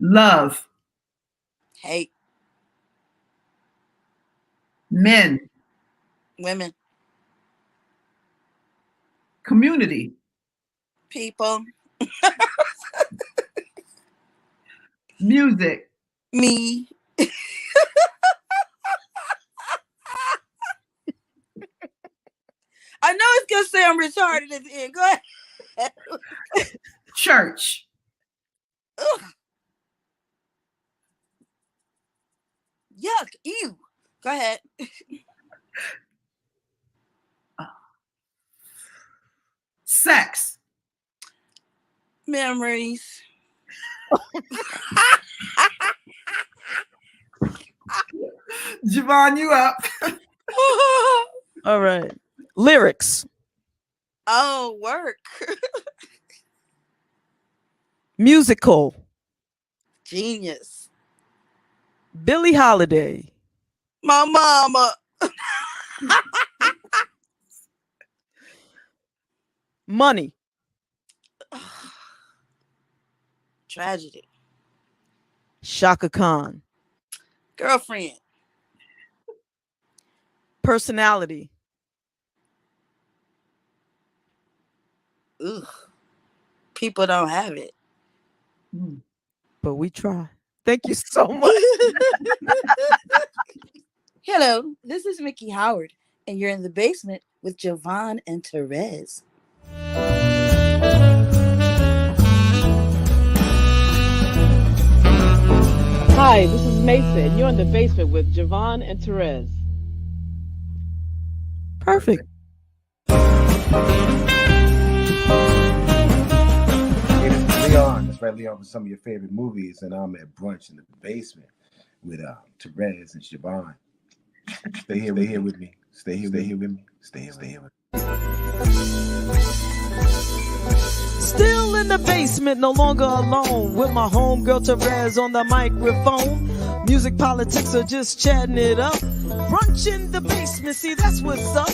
Love. Hate. Men. Women. Community. People. Music. Me. I know it's gonna say I'm retarded at the end. Go ahead. Church. Ugh. Yuck. Ew. Go ahead. Sex. Memories. JaVonne, you up? All right. Lyrics. Oh, work. Musical. Genius. Billie Holiday. My mama. Money. Tragedy. Shaka Khan. Girlfriend. Personality. Ugh. People don't have it. But we try. Thank you so much. Hello, this is Mickey Howard, and you're in the basement with JaVonne and Terez. Hi, this is Mason. You're in the basement with JaVonne and Terez. Perfect. Leon, that's right, Leon, for some of your favorite movies, and I'm at brunch in the basement with Terez and JaVonne. Stay here with me. Stay here with me. Stay here with me. Still in the basement, no longer alone, with my homegirl Terez on the microphone. Music, politics, or just chatting it up. Brunch in the basement, see that's what's up.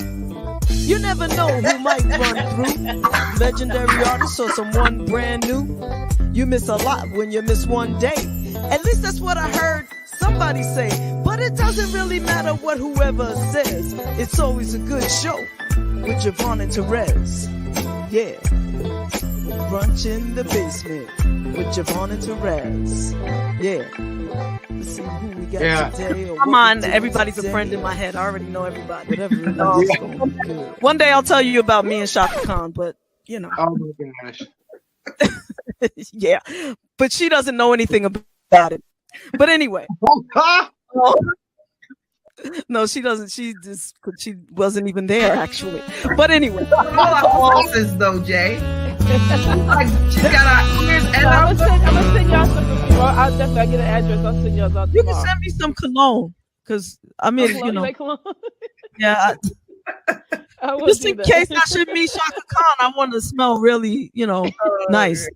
You never know who might run through. Legendary artist or someone brand new. You miss a lot when you miss one day. At least that's what I heard somebody say. But it doesn't really matter what whoever says. It's always a good show with JaVonne and Terez. Yeah. Brunch in the basement with JaVonne and Terez. Yeah. Let's see who we got today. Come on, everybody's a friend in my head. I already know everybody. Whatever it is. One day I'll tell you about me and Shaka Khan, but you know. Oh my gosh. Yeah. But she doesn't know anything about it. But anyway. No, she doesn't. She wasn't even there actually. But anyway. All our bosses though, Jay. Like, she got our ears and I'm gonna send y'all some. I'll definitely get an address. I'll send y'all out. You can send me some cologne, because I mean, you know, yeah. Just in case I should meet Shaka Khan, I want to smell really, you know, nice.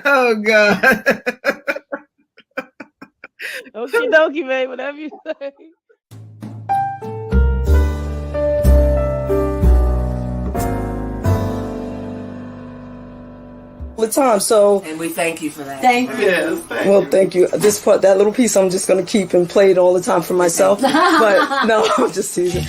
Oh God. Okie dokie, babe. Whatever you say. The time, so and we thank you for that. Thank you. Yes, well, thank you. This part, that little piece, I'm just gonna keep and play it all the time for myself. But no, I'm just teasing.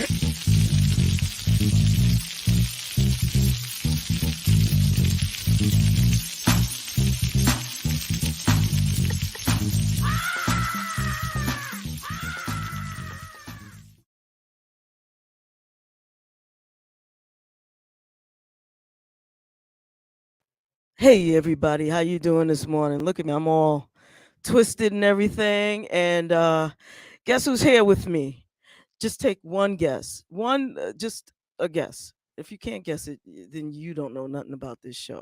Hey everybody, how you doing this morning? Look at me, I'm all twisted and everything. And guess who's here with me? Just take one guess. Just a guess. If you can't guess it, then you don't know nothing about this show.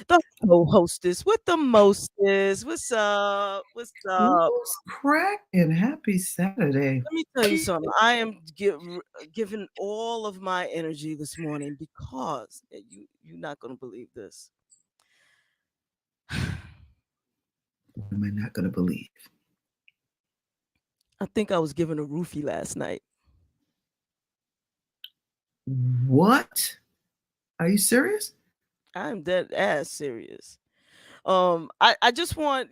The co-hostess with the mostest. What's up? What's up? Who's cracking? Happy Saturday. Let me tell you something. I am giving all of my energy this morning because you're not going to believe this. What am I not going to believe? I think I was given a roofie last night. What? Are you serious? I'm dead ass serious. I just want,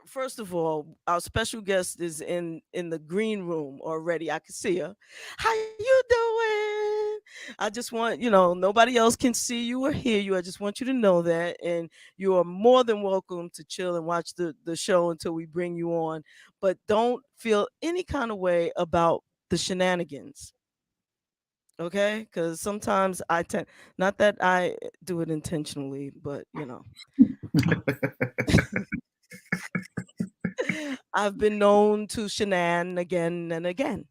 first of all, our special guest is in the green room already. I can see her. How you doing? I just want, nobody else can see you or hear you. I just want you to know that. And you are more than welcome to chill and watch the show until we bring you on. But don't feel any kind of way about the shenanigans. Okay? Because sometimes I tend, not that I do it intentionally, but I've been known to shenan again and again.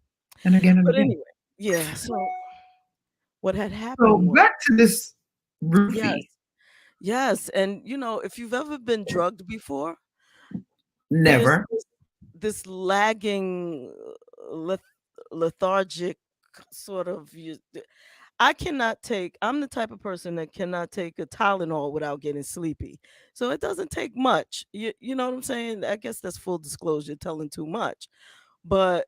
And again and But again. anyway, yeah. So what had So happened was, back to this yes, roofie. yes. And if you've ever been drugged before, there's Never. this lagging, lethargic sort of. I'm the type of person that cannot take a Tylenol without getting sleepy. So it doesn't take much. You know what I'm saying? I guess that's full disclosure, telling too much. But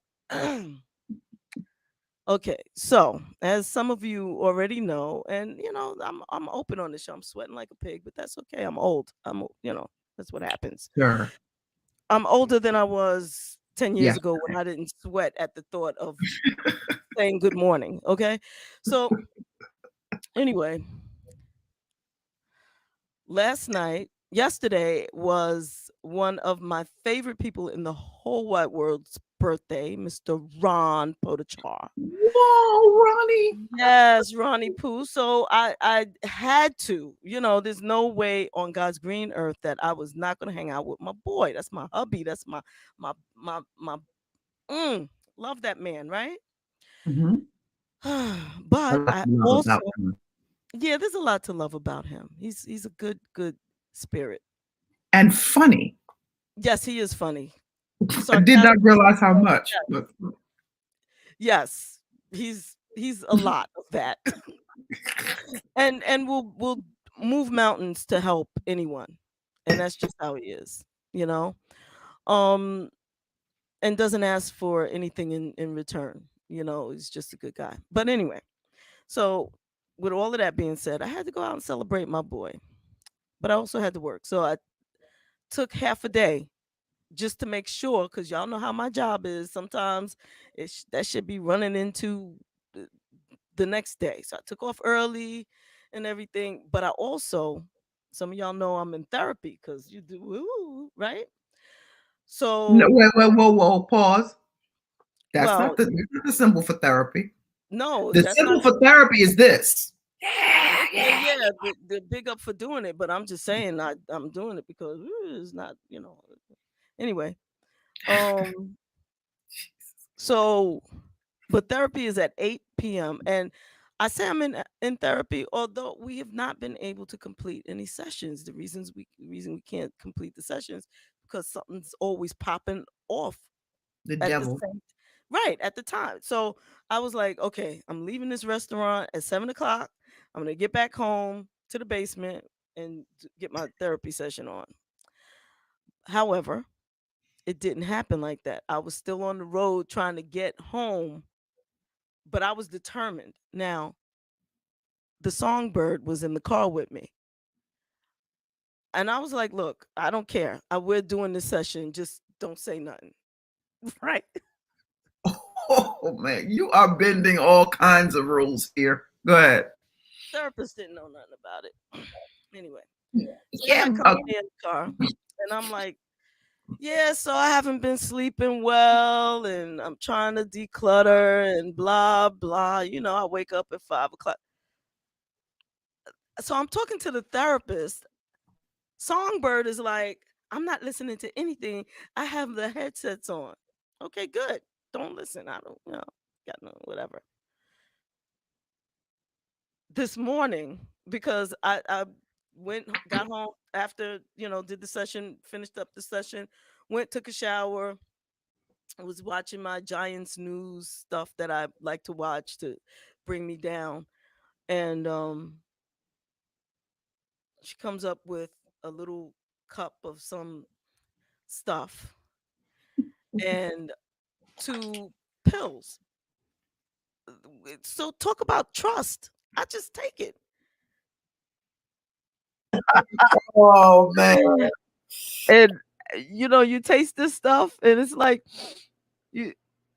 okay, so as some of you already know, and I'm open on this show. I'm sweating like a pig, but that's okay. I'm old. That's what happens. Sure. I'm older than I was 10 years Yes. ago when I didn't sweat at the thought of saying good morning. Okay. So anyway, yesterday was one of my favorite people in the whole wide world's birthday, Mr. Ron Potachar. Whoa, Ronnie. Yes, Ronnie Pooh. So I had to, there's no way on God's green earth that I was not gonna hang out with my boy. That's my hubby. That's my love that man, right? Mm-hmm. A But lot I to love also, about him. yeah, there's a lot to love about him. He's a good spirit. And funny. Yes, he is funny. I did not Sarcastic. realize how much. But Yes, he's a lot of that. and we'll move mountains to help anyone. And that's just how he is, you know. Um and doesn't ask for anything in return. He's just a good guy. But anyway, so with all of that being said, I had to go out and celebrate my boy. But I also had to work. So I took half a day just to make sure, because y'all know how my job is. Sometimes that should be running into the next day. So I took off early and everything. But I also, some of y'all know I'm in therapy because you do, right? no, So, whoa, pause. That's well, not the symbol for therapy. no, The that's not symbol for true. therapy is this. Well, yeah, the big up for doing it, but I'm just saying I'm doing it because it's not, Anyway, um, so, but therapy is at 8 p.m. and I say I'm in therapy, although we have not been able to complete any sessions. The reason we can't complete the sessions because something's always popping off The at the devil. same right at the time. So I was like, okay, I'm leaving this restaurant at 7 o'clock. I'm gonna get back home to the basement and get my therapy session on. However, it didn't happen like that. I was still on the road trying to get home, but I was determined. Now, the songbird was in the car with me. And I was like, look, I don't care. We're doing this session. Just don't say nothing. Right. Oh man, you are bending all kinds of rules here. Go ahead. Therapist didn't know nothing about it. Anyway, so Yeah. here I come in the car and I'm like, yeah, so I haven't been sleeping well and I'm trying to declutter and blah, blah. I wake up at 5 o'clock. So I'm talking to the therapist. Songbird is like, I'm not listening to anything. I have the headsets on. Okay, good. Don't listen. I don't, got no whatever. This morning, because I got home after, did the session, finished up the session, took a shower, was watching my Giants news stuff that I like to watch to bring me down. And she comes up with a little cup of some stuff and 2 pills. So talk about trust. I just take it. Oh man. And you taste this stuff, and it's like you.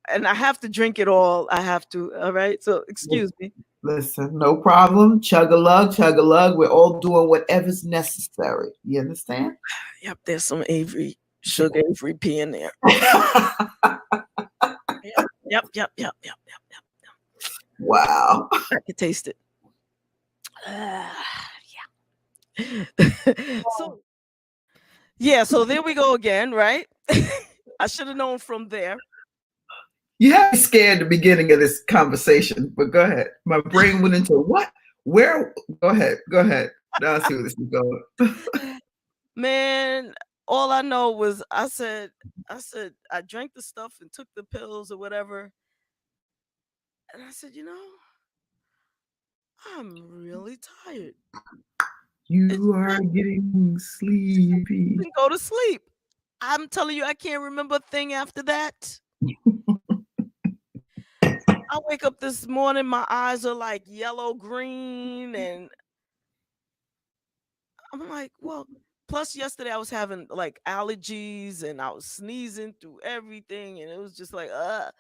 And I have to drink it all. I have to. All right. So excuse me. Listen, no problem. Chug a lug, chug a lug. We're all doing whatever's necessary. You understand? Yep. There's some sugar Avery P in there. Yep. Wow. I can taste it. Yeah. So there we go again, right? I should have known from there. You had me scared at the beginning of this conversation, but go ahead. My brain went into what? Where? Go ahead. Now I see where this is going. Man, all I know was I said I drank the stuff and took the pills or whatever. And I said, I'm really tired. You are getting sleepy. And go to sleep. I'm telling you, I can't remember a thing after that. I wake up this morning, my eyes are like yellow green, and I'm like, well, plus yesterday I was having like allergies and I was sneezing through everything, and it was just like, I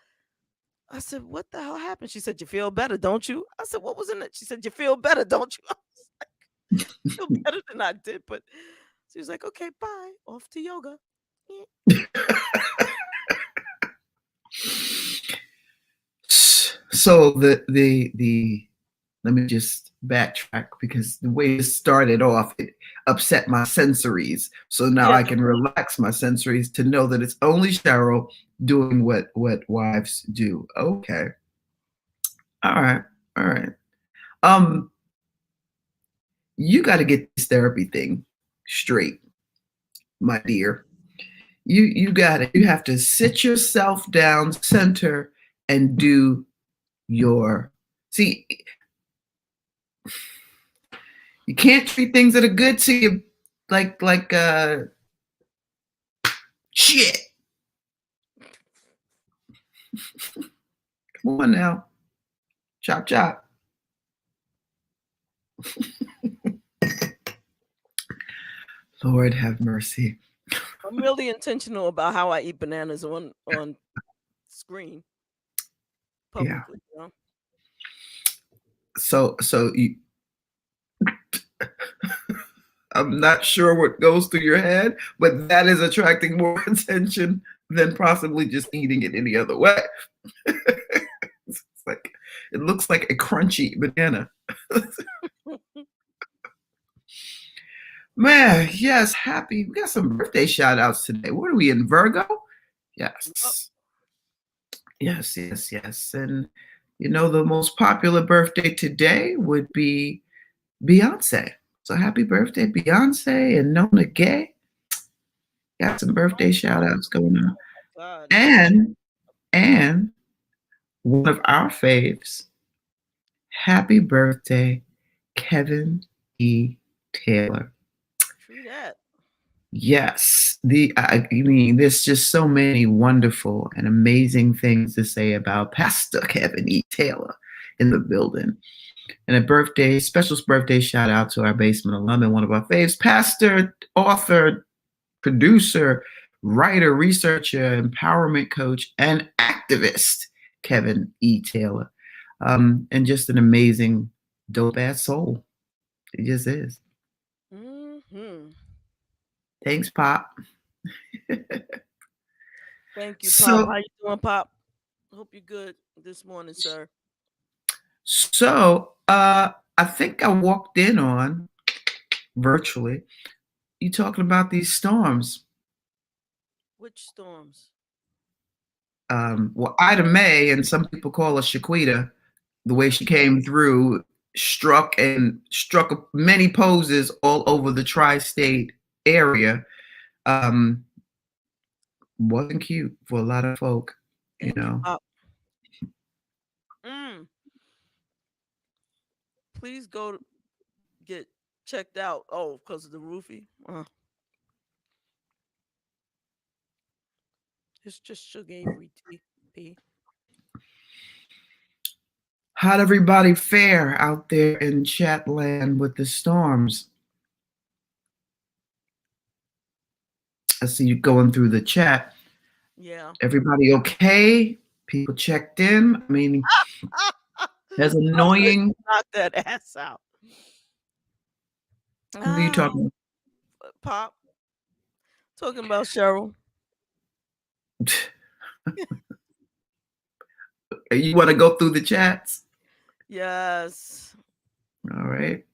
said, what the hell happened? She said, you feel better, don't you? I said, what was in it? She said, you feel better, don't you? I was like, I feel better than I did, but she was like, okay, bye, off to yoga. So the let me just backtrack, because the way it started off, it upset my sensories. So now I can relax my sensories to know that it's only Cheryl doing what wives do. Okay. All right. You got to get this therapy thing straight, my dear. You got it. You have to sit yourself down, center, and do your you can't treat things that are good to you like shit. Come on now. Chop. Lord have mercy. I'm really intentional about how I eat bananas on screen publicly. Yeah. So you I'm not sure what goes through your head, but that is attracting more attention than possibly just eating it any other way. It's like, it looks like a crunchy banana. Man, yes, happy. We got some birthday shout outs today. What are we in, Virgo? Yes. And the most popular birthday today would be Beyonce. So happy birthday, Beyonce and Nona Gay. Got some birthday shout outs going on. And one of our faves, happy birthday, Kevin E. Taylor. True that. Yes. There's just so many wonderful and amazing things to say about Pastor Kevin E. Taylor in the building. And a special birthday shout out to our basement alum and one of our faves, pastor, author, producer, writer, researcher, empowerment coach, and activist, Kevin E. Taylor. And just an amazing, dope-ass soul. He just is. Mm-hmm. Thanks, Pop. Thank you, Pop. How you doing, Pop? Hope you're good this morning, sir. So, I think I walked in on, virtually, you talking about these storms. Which storms? Well, Ida May, and some people call her Shaquita, the way she came through, struck many poses all over the tri-state area. Wasn't cute for a lot of folk, Please go get checked out. Oh, because of the roofie. It's just sugar Avery tea. How'd everybody fare out there in Chatland with the storms? I see you going through the chat. Yeah. Everybody okay? People checked in. I mean, that's annoying. Knock that ass out. Who are you talking Pop. Talking about Cheryl. You want to go through the chats? Yes. All right.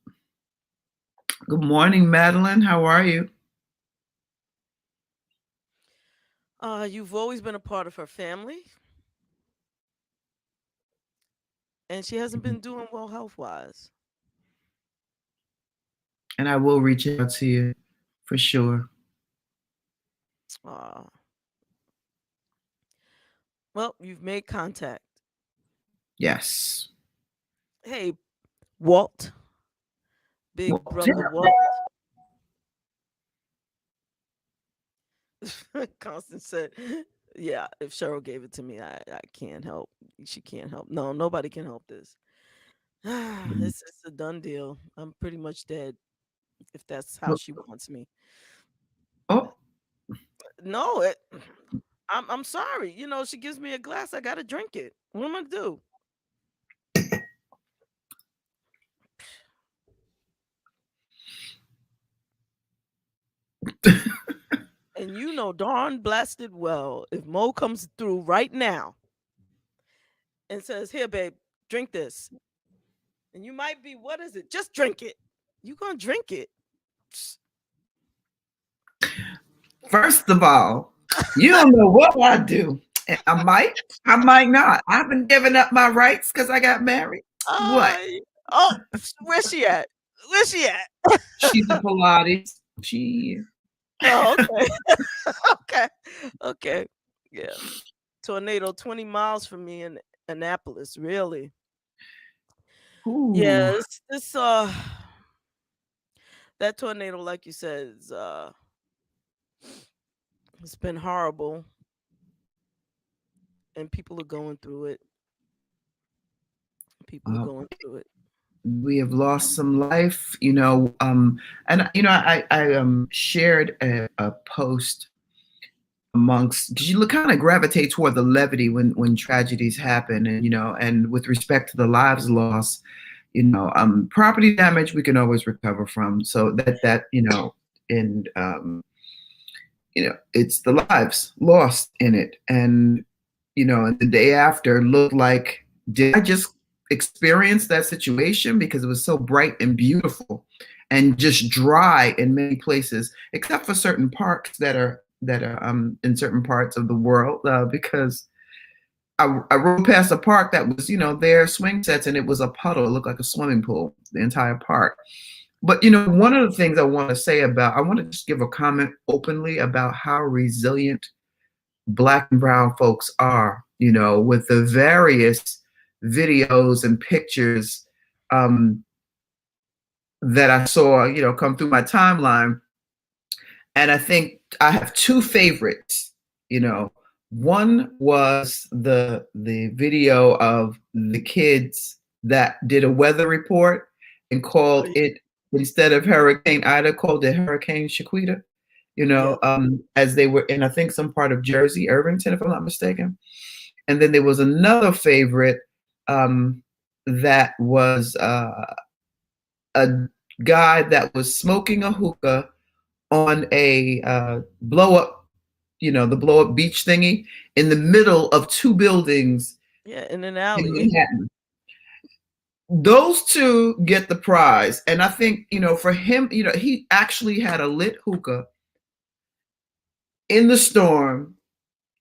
Good morning, Madeline. How are you? You've always been a part of her family. And she hasn't been doing well health-wise. And I will reach out to you for sure. Well, you've made contact. Yes. Hey, Walt. Big brother Walt. Constance said, yeah, if Cheryl gave it to me, I can't help. She can't help. No, nobody can help this. It's a done deal. I'm pretty much dead if that's how she wants me. Oh. No, I'm sorry. You know, she gives me a glass, I gotta drink it. What am I gonna do? And you know darn blasted well, if Mo comes through right now and says, here, babe, drink this. And you might be, what is it? Just drink it. You gonna drink it. First of all, you don't know what I do. I might not. I haven't given up my rights because I got married. What? Oh, where's she at? Where's she at? She's a Pilates. She. Oh, okay. Okay. Yeah. Tornado 20 miles from me in Annapolis, really. Ooh. Yes, this that tornado, like you said, it's been horrible. And people are going through it. People are going through it. We have lost some life, you know, and you know, I shared a post amongst, because you kind of gravitate toward the levity when tragedies happen, and you know, and with respect to the lives lost, you know, property damage we can always recover from. So that you know, and you know, it's the lives lost in it, and you know, and the day after looked like, did I just experience that situation? Because it was so bright and beautiful and just dry in many places, except for certain parks that are in certain parts of the world, because I rode past a park that was, you know, their swing sets, and it was a puddle. It looked like a swimming pool, the entire park. But, you know, one of the things I want to say about, I want to just give a comment openly about how resilient Black and brown folks are, you know, with the various videos and pictures that I saw, you know, come through my timeline. And I think I have two favorites, you know. One was the video of the kids that did a weather report and called it, instead of Hurricane Ida, called it Hurricane Shaquita, you know, as they were in, I think, some part of Jersey, Irvington, if I'm not mistaken. And then there was another favorite that was a guy that was smoking a hookah on a blow up, you know, the blow up beach thingy in the middle of two buildings. Yeah, in an alley. In Manhattan. Those two get the prize. And I think, you know, for him, you know, he actually had a lit hookah in the storm,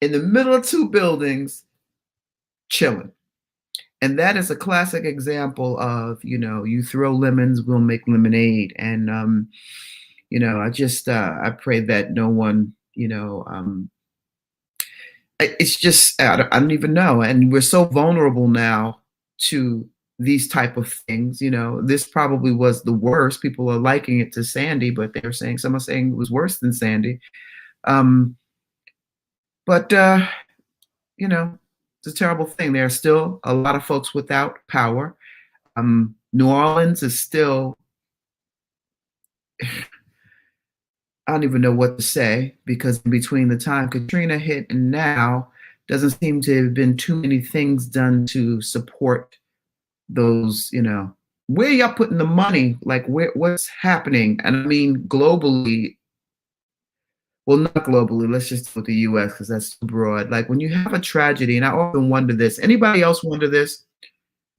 in the middle of two buildings, chilling. And that is a classic example of, you know, you throw lemons, we'll make lemonade. And, you know, I just, I pray that no one, you know, it's just, I don't even know. And we're so vulnerable now to these type of things. You know, this probably was the worst. People are liking it to Sandy, but they're saying, some are saying it was worse than Sandy. But, you know, it's a terrible thing. There are still a lot of folks without power. New Orleans is still I don't even know what to say, because in between the time Katrina hit and now, doesn't seem to have been too many things done to support those, where y'all putting the money? Like, what's happening? And I mean, globally, well, not globally, let's just put the US because that's too broad. Like, when you have a tragedy, and I often wonder this, anybody else wonder this?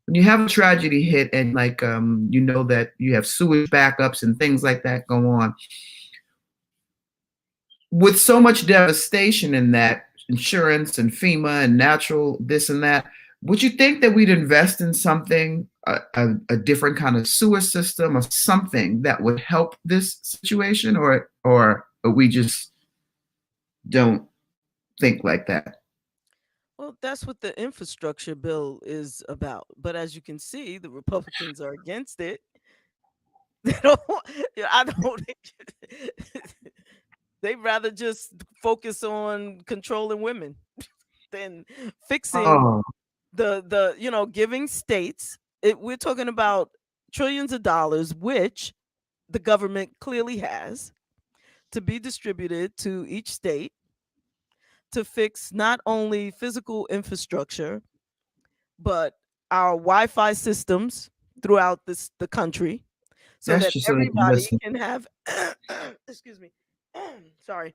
When you have a tragedy hit and like, that you have sewage backups and things like that go on, with so much devastation in that, insurance and FEMA and natural this and that, would you think that we'd invest in something, a different kind of sewer system or something that would help this situation, or we just don't think like that? Well, that's what the infrastructure bill is about. But as you can see, the Republicans are against it. They don't. I don't. They'd rather just focus on controlling women than fixing Oh, the giving states. We're talking about trillions of dollars, which the government clearly has, to be distributed to each state to fix not only physical infrastructure, but our Wi-Fi systems throughout the country, so that's that just so they can everybody listen. can have excuse me. Sorry.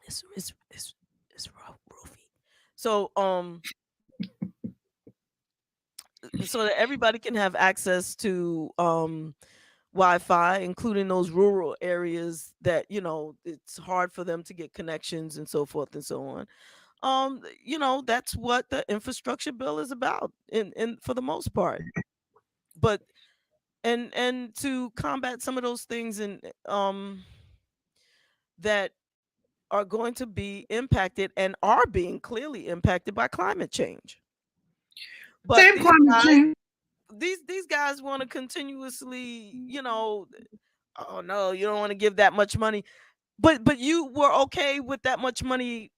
It's roofy. So so that everybody can have access to Wi-Fi, including those rural areas that it's hard for them to get connections and so forth and so on. That's what the infrastructure bill is about, in for the most part. But and to combat some of those things and that are going to be impacted and are being clearly impacted by climate change. But Same climate change. these guys want to continuously, oh no, you don't want to give that much money. But you were okay with that much money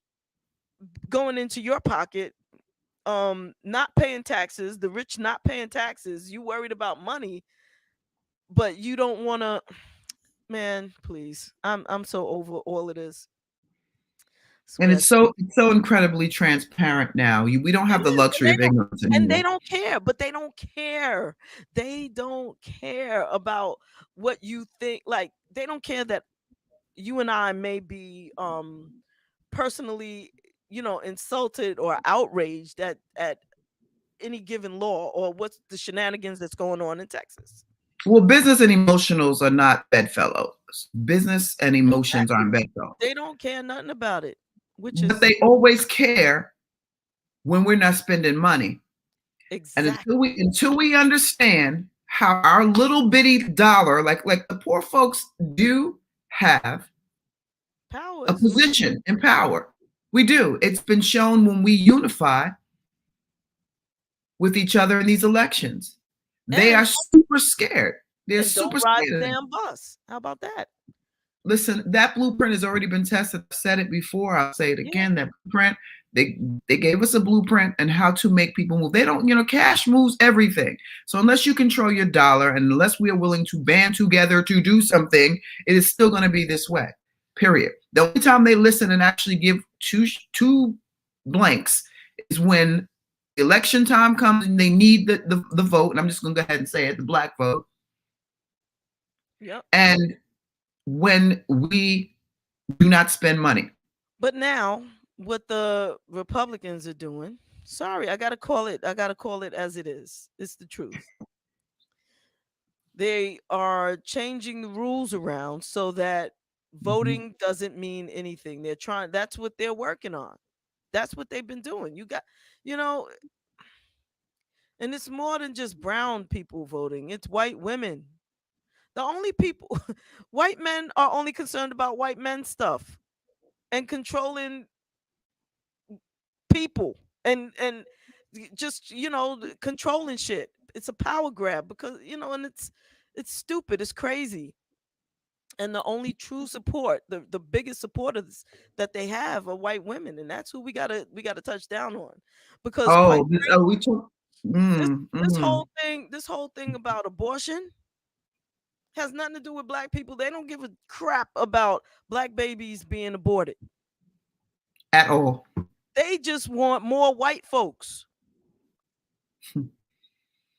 going into your pocket, not paying taxes, the rich not paying taxes. You worried about money, but you don't want to. Man, please. I'm so over all of this. And Swear. it's so incredibly transparent now. We don't have the luxury of ignorance And anymore. they don't care, but they don't care. They don't care about what you think. Like, they don't care that you and I may be personally, insulted or outraged at any given law or what's the shenanigans that's going on in Texas. Well, business and emotionals are not bedfellows. Business and emotions aren't bedfellows. They don't care nothing about it, which But is they always care when we're not spending money. And exactly. until we understand how our little bitty dollar, like the poor folks do have Power a is real. position in power. We do. It's been shown when we unify with each other in these elections. They are super scared. They're And super don't ride scared. the damn bus. How about that? Listen, that blueprint has already been tested. I've said it before. I'll say it again. That blueprint, they gave us a blueprint and how to make people move. They don't, cash moves everything. So unless you control your dollar and unless we are willing to band together to do something, it is still going to be this way. Period. The only time they listen and actually give two blanks is when election time comes and they need the vote. And I'm just going to go ahead and say it, the black vote. Yep. And when we do not spend money. But now what the Republicans are doing, sorry, I gotta call it as it is. It's the truth. They are changing the rules around so that voting doesn't mean anything. That's what they're working on. That's what they've been doing. You got, and it's more than just brown people voting. It's white women. The only people, white men are only concerned about white men stuff and controlling people and just controlling shit. It's a power grab because and it's stupid. It's crazy. And the only true support, the biggest supporters that they have are white women, and that's who we gotta touch down on. Because this whole thing about abortion, Has nothing to do with black people. They don't give a crap about black babies being aborted at all. They just want more white folks. And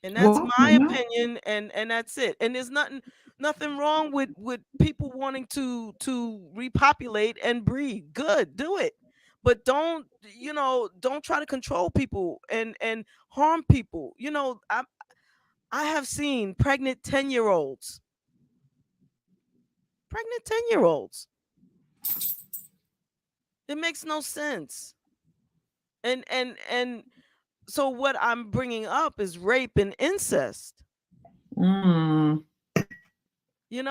that's Well, my opinion, and that's it. And there's nothing wrong with people wanting to repopulate and breed. Good, do it. But don't try to control people and harm people. I have seen pregnant 10-year-olds. Pregnant 10-year-olds. It makes no sense. And so what I'm bringing up is rape and incest. Mm. There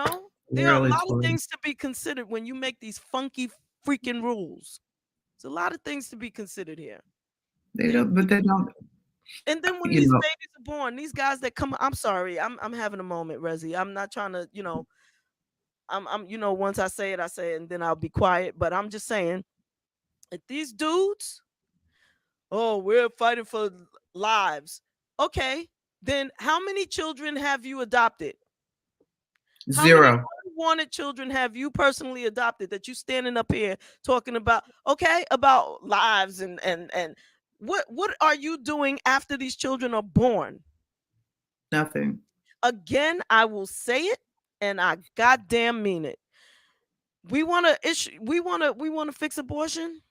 are a lot of things to be considered when you make these funky freaking rules. There's a lot of things to be considered here. They don't. And then when these babies are born, these guys that come, I'm sorry, I'm having a moment, Rezi. I'm not trying to, I'm once I say it, and then I'll be quiet. But I'm just saying, if these dudes, oh, we're fighting for lives. Okay, then how many children have you adopted? 0. How many unwanted children have you personally adopted that you standing up here talking about? Okay, about lives and what are you doing after these children are born? Nothing. Again, I will say it, and I goddamn mean it. We want to fix abortion.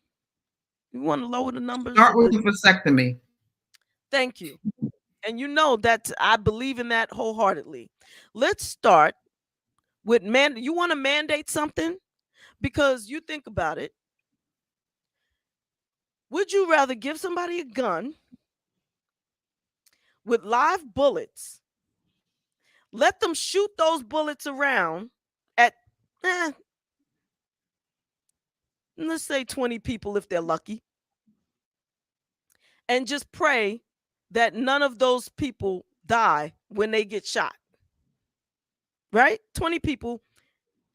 We want to lower the numbers. Start with the vasectomy. Thank you. And that I believe in that wholeheartedly. Let's start with you want to mandate something? Because you think about it. Would you rather give somebody a gun with live bullets, let them shoot those bullets around at, let's say 20 people if they're lucky, and just pray that none of those people die when they get shot? Right? 20 people.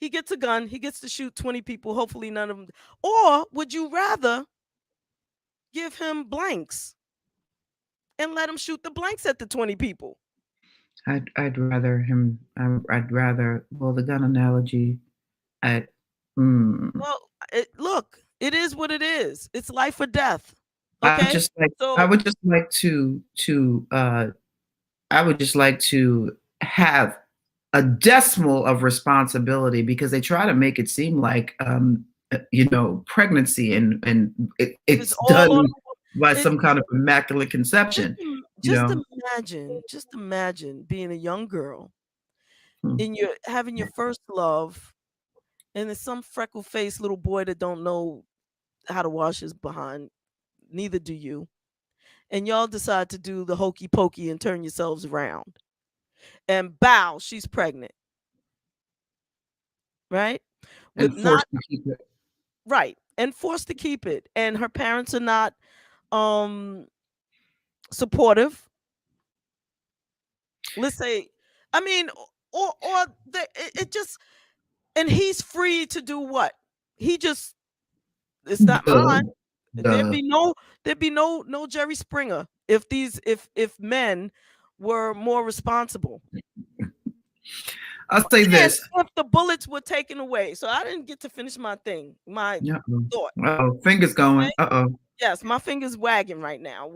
He gets a gun. He gets to shoot 20 people. Hopefully none of them. Or would you rather give him blanks and let him shoot the blanks at the 20 people? I'd rather him. Well, the gun analogy. Well, look, it is what it is. It's life or death. Okay. I would just like to have a decimal of responsibility, because they try to make it seem like pregnancy and it's done by some kind of immaculate conception. Just imagine being a young girl and you're having your first love, and there's some freckle-faced little boy that don't know how to wash his behind. Neither do you. And y'all decide to do the hokey pokey and turn yourselves around. And bow, she's pregnant. Right? And forced to keep it. Right. And forced to keep it. And her parents are not supportive. Let's say, it just, and he's free to do what? It's not mine. There'd be no Jerry Springer if men were more responsible. I'll say this: if the bullets were taken away. So I didn't get to finish my thing. My thought. Fingers going. Yes, my fingers wagging right now.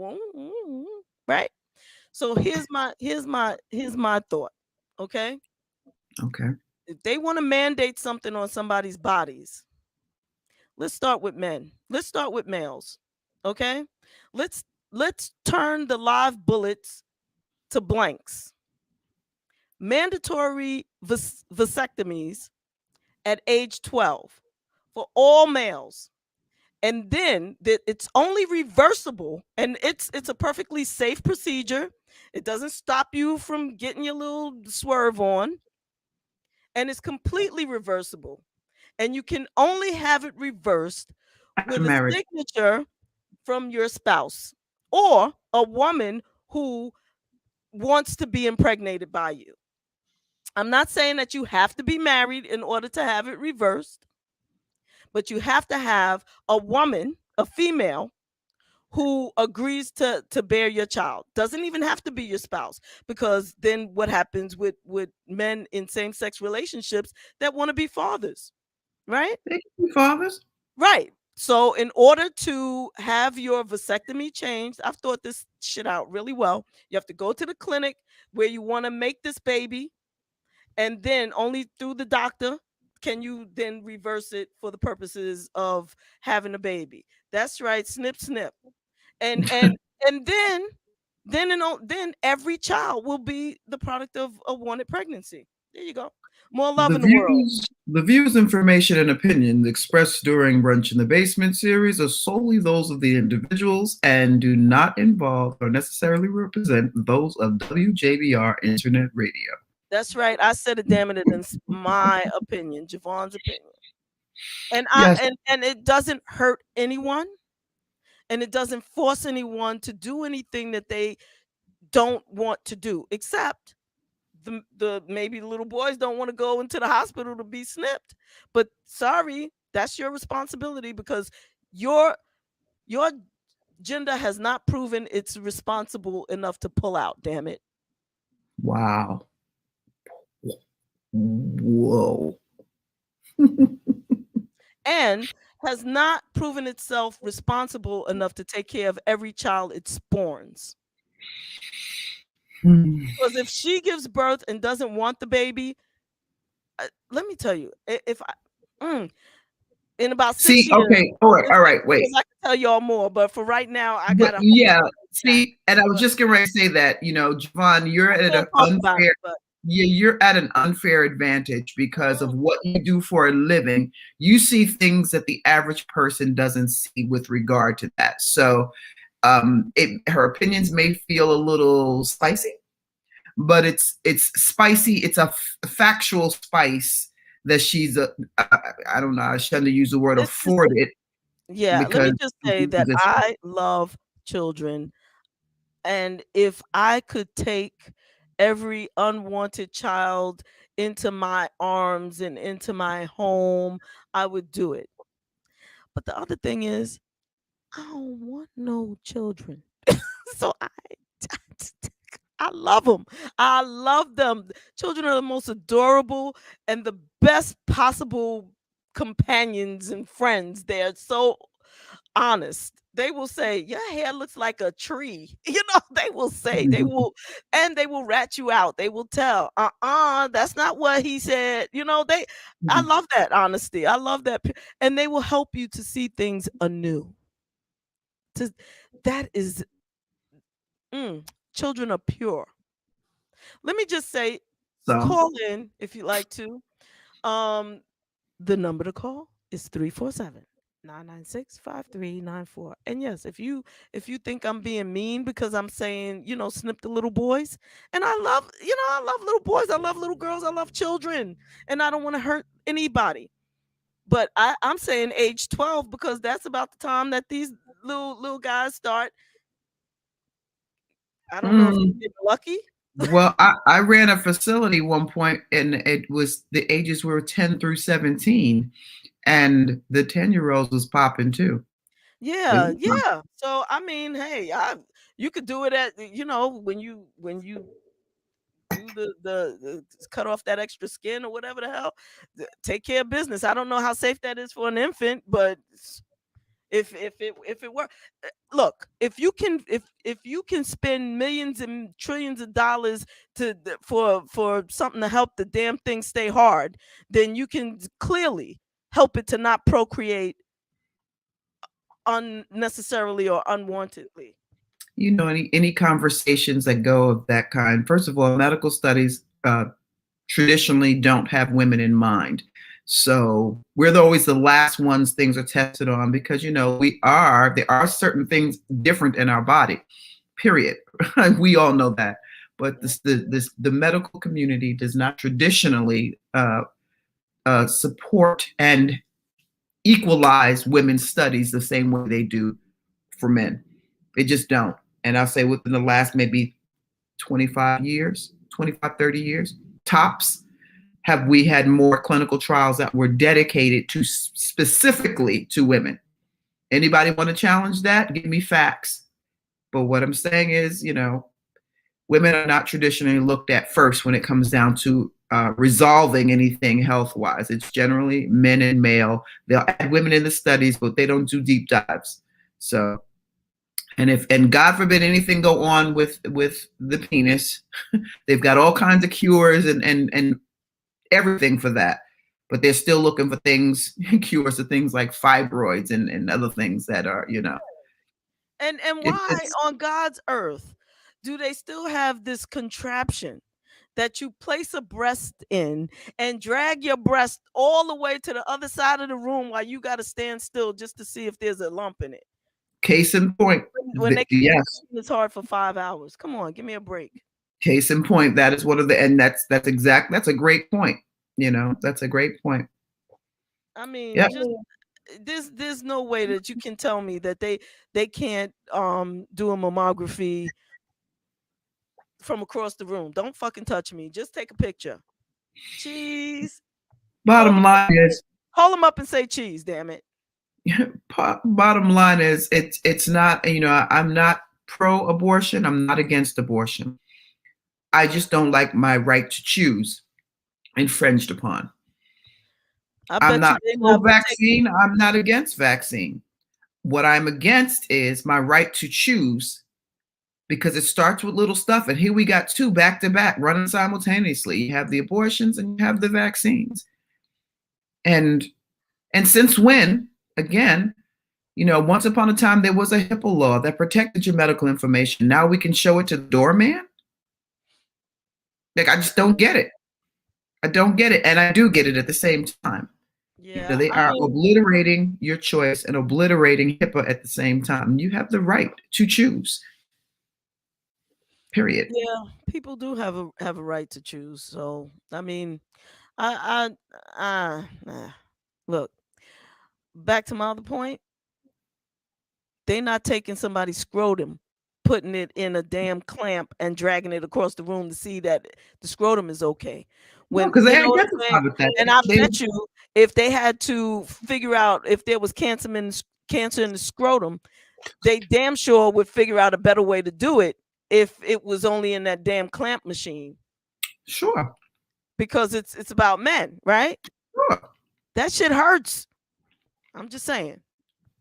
Right. So here's my thought. Okay. Okay. If they want to mandate something on somebody's bodies, let's start with men. Let's start with males. Okay. Let's turn the live bullets to blanks. Mandatory vasectomies at age 12 for all males. And then it's only reversible, and it's a perfectly safe procedure. It doesn't stop you from getting your little swerve on. And it's completely reversible. And you can only have it reversed with a signature from your spouse or a woman who wants to be impregnated by you. I'm not saying that you have to be married in order to have it reversed, but you have to have a woman, a female, who agrees to bear your child. Doesn't even have to be your spouse, because then what happens with men in same-sex relationships that want to be fathers, right? They can be fathers. Right. So in order to have your vasectomy changed, I've thought this shit out really well. You have to go to the clinic where you want to make this baby, and then only through the doctor can you then reverse it for the purposes of having a baby. That's right, snip snip. And then every child will be the product of a wanted pregnancy. There you go. More love in the world. The views, information, and opinions expressed during Brunch in the Basement series are solely those of the individuals and do not involve or necessarily represent those of WJBR Internet Radio. That's right. I said it, damn it. It's my opinion, JaVonne's opinion. And and it doesn't hurt anyone, and it doesn't force anyone to do anything that they don't want to do, except the maybe the little boys don't want to go into the hospital to be snipped. But sorry, that's your responsibility, because your gender has not proven it's responsible enough to pull out, damn it. Wow. Whoa. And has not proven itself responsible enough to take care of every child it spawns. Because if she gives birth and doesn't want the baby, let me tell you, if I in about 6 years, okay, all right, wait. I can tell y'all more, but for right now, I got to. And I was just going to say that, JaVonne, you're at an unfair. You're at an unfair advantage because of what you do for a living. You see things that the average person doesn't see with regard to that. So her opinions may feel a little spicy, but it's spicy. It's a factual spice that she's I don't know. I shouldn't use the word afforded. Yeah, let me just say that I love children, and if I could take every unwanted child into my arms and into my home, I would do it. But the other thing is, I don't want no children. So I love them. I love them. Children are the most adorable and the best possible companions and friends. They're so honest. They will say, your hair looks like a tree. They will say, they will rat you out. They will tell, that's not what he said. I love that honesty. I love that. And they will help you to see things anew. That is, children are pure. Let me just say, call in if you like to. The number to call is 347-996-5394. And yes, if you think I'm being mean because I'm saying, snip the little boys, and I love little boys, I love little girls, I love children, and I don't want to hurt anybody. But I'm saying age 12 because that's about the time that these little guys start. I don't know if you're getting lucky. Well, I ran a facility one point, and it was the ages were 10 through 17. And the 10-year-olds was popping too. Yeah. So I mean, hey, you could do it at when you do the cut off that extra skin or whatever the hell. Take care of business. I don't know how safe that is for an infant, but if it were, look, if you can spend millions and trillions of dollars for something to help the damn thing stay hard, then you can clearly help it to not procreate unnecessarily or unwantedly. Any conversations that go of that kind, first of all, medical studies traditionally don't have women in mind. So we're always the last ones things are tested on because, there are certain things different in our body, period. We all know that. But the medical community does not traditionally support and equalize women's studies the same way they do for men. They just don't. And I'll say within the last maybe 25 years, 30 years, tops, have we had more clinical trials that were dedicated to specifically to women Anybody want to challenge that? Give me facts. But what I'm saying is, women are not traditionally looked at first when it comes down to resolving anything health-wise. It's generally men and male. They'll add women in the studies, but they don't do deep dives. So, and God forbid anything go on with the penis, they've got all kinds of cures and everything for that. But they're still looking for cures to things like fibroids and other things that are, And why on God's earth do they still have this contraption that you place a breast in and drag your breast all the way to the other side of the room while you got to stand still just to see if there's a lump in it? Case in point. When they yes, it's hard for 5 hours. Come on, give me a break. Case in point. That is one of and that's a great point. That's a great point. I mean, yep. There's no way that you can tell me that they can't do a mammography from across the room. Don't fucking touch me. Just take a picture. Cheese. Bottom line is, hold them up and say cheese, damn it. Bottom line is, it's not, I'm not pro-abortion. I'm not against abortion. I just don't like my right to choose infringed upon. I'm not pro-vaccine. I'm not against vaccine. What I'm against is my right to choose, because it starts with little stuff. And here we got two back to back running simultaneously. You have the abortions and you have the vaccines. And since when, again, once upon a time, there was a HIPAA law that protected your medical information. Now we can show it to the doorman. Like, I just don't get it. I don't get it. And I do get it at the same time. Yeah, they are obliterating your choice and obliterating HIPAA at the same time. You have the right to choose. Period. Yeah, people do have a right to choose. So, I mean, look, back to my other point. They're not taking somebody's scrotum, putting it in a damn clamp and dragging it across the room to see that the scrotum is okay. Because they identify with that. And I bet you, if they had to figure out if there was cancer in the scrotum, they damn sure would figure out a better way to do it if it was only in that damn clamp machine. Sure. Because it's about men, right? Sure. That shit hurts. I'm just saying.